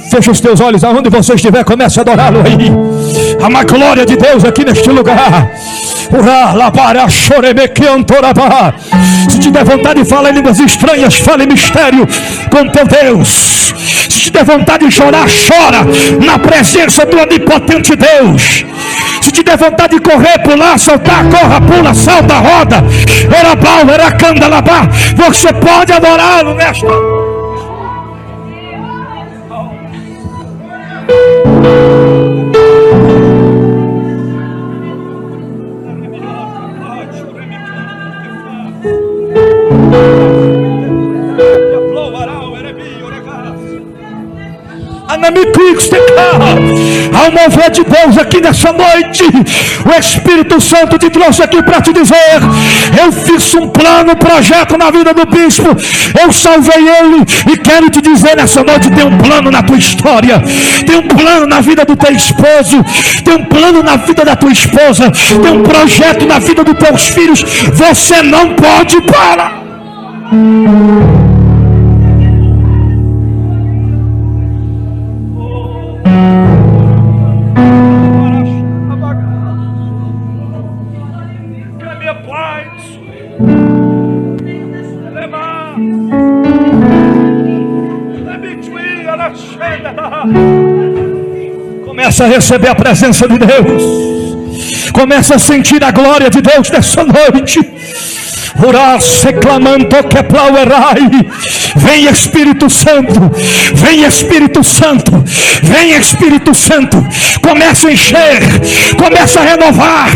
Fecha os teus olhos, aonde você estiver, comece a adorá-lo aí. Há uma glória de Deus aqui neste lugar. Se te der vontade de falar em línguas estranhas, fale mistério com teu Deus. Se te der vontade de chorar, chora na presença do onipotente Deus. Se te der vontade de correr, pular, saltar, corra, pula, salta, roda. Era bal, era candalabá. Você pode adorá-lo nesta. Há um mover de Deus aqui nessa noite. O Espírito Santo te trouxe aqui para te dizer, eu fiz um plano, um projeto na vida do bispo, eu salvei ele e quero te dizer nessa noite, tem um plano na tua história, tem um plano na vida do teu esposo, tem um plano na vida da tua esposa, tem um projeto na vida dos teus filhos. Você não pode parar. Começa a receber a presença de Deus. Começa a sentir a glória de Deus nessa noite. Vem Espírito Santo, vem Espírito Santo, vem Espírito Santo. Começa a encher, começa a renovar,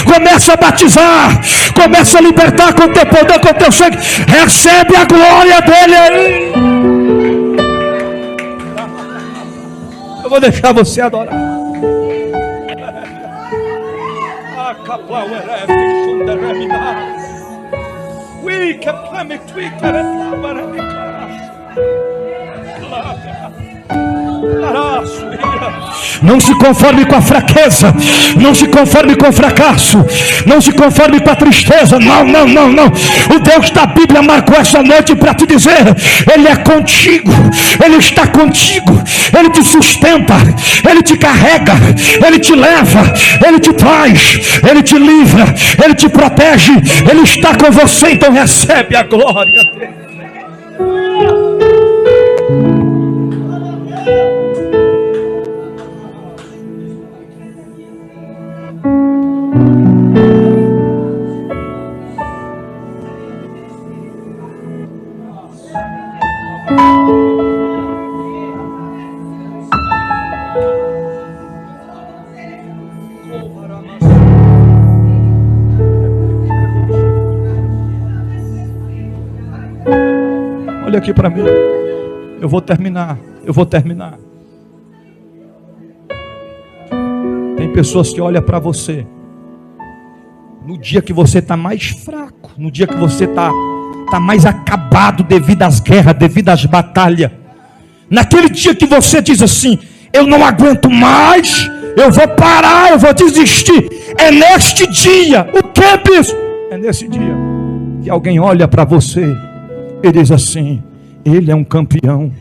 começa a batizar, começa a libertar com teu poder, com teu sangue. Recebe a glória dele aí. Eu vou deixar você adorar. Não se conforme com a fraqueza, não se conforme com o fracasso, não se conforme com a tristeza. Não, não, não, não. O Deus da Bíblia marcou essa noite para te dizer, Ele é contigo, Ele está contigo, Ele te sustenta, Ele te carrega, Ele te leva, Ele te traz, Ele te livra, Ele te protege, Ele está com você. Então recebe a glória dele. Olha aqui para mim. Eu vou terminar. Tem pessoas que olham para você no dia que você está mais fraco, no dia que você está mais acabado devido às guerras, devido às batalhas. Naquele dia que você diz assim, eu não aguento mais, eu vou parar, eu vou desistir. É neste dia. O que, bispo? É nesse dia que alguém olha para você e diz assim, ele é um campeão,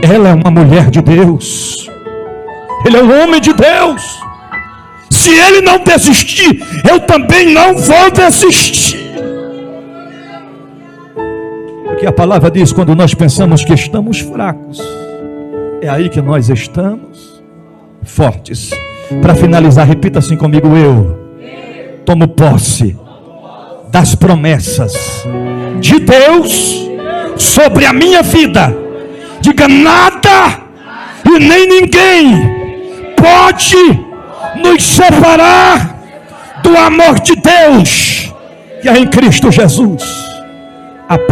ela é uma mulher de Deus, ele é um homem de Deus. Se ele não desistir, eu também não vou desistir. Porque a palavra diz, quando nós pensamos que estamos fracos, é aí que nós estamos fortes. Para finalizar, repita assim comigo: eu tomo posse das promessas de Deus sobre a minha vida. Diga: nada e nem ninguém pode nos separar do amor de Deus que é em Cristo Jesus.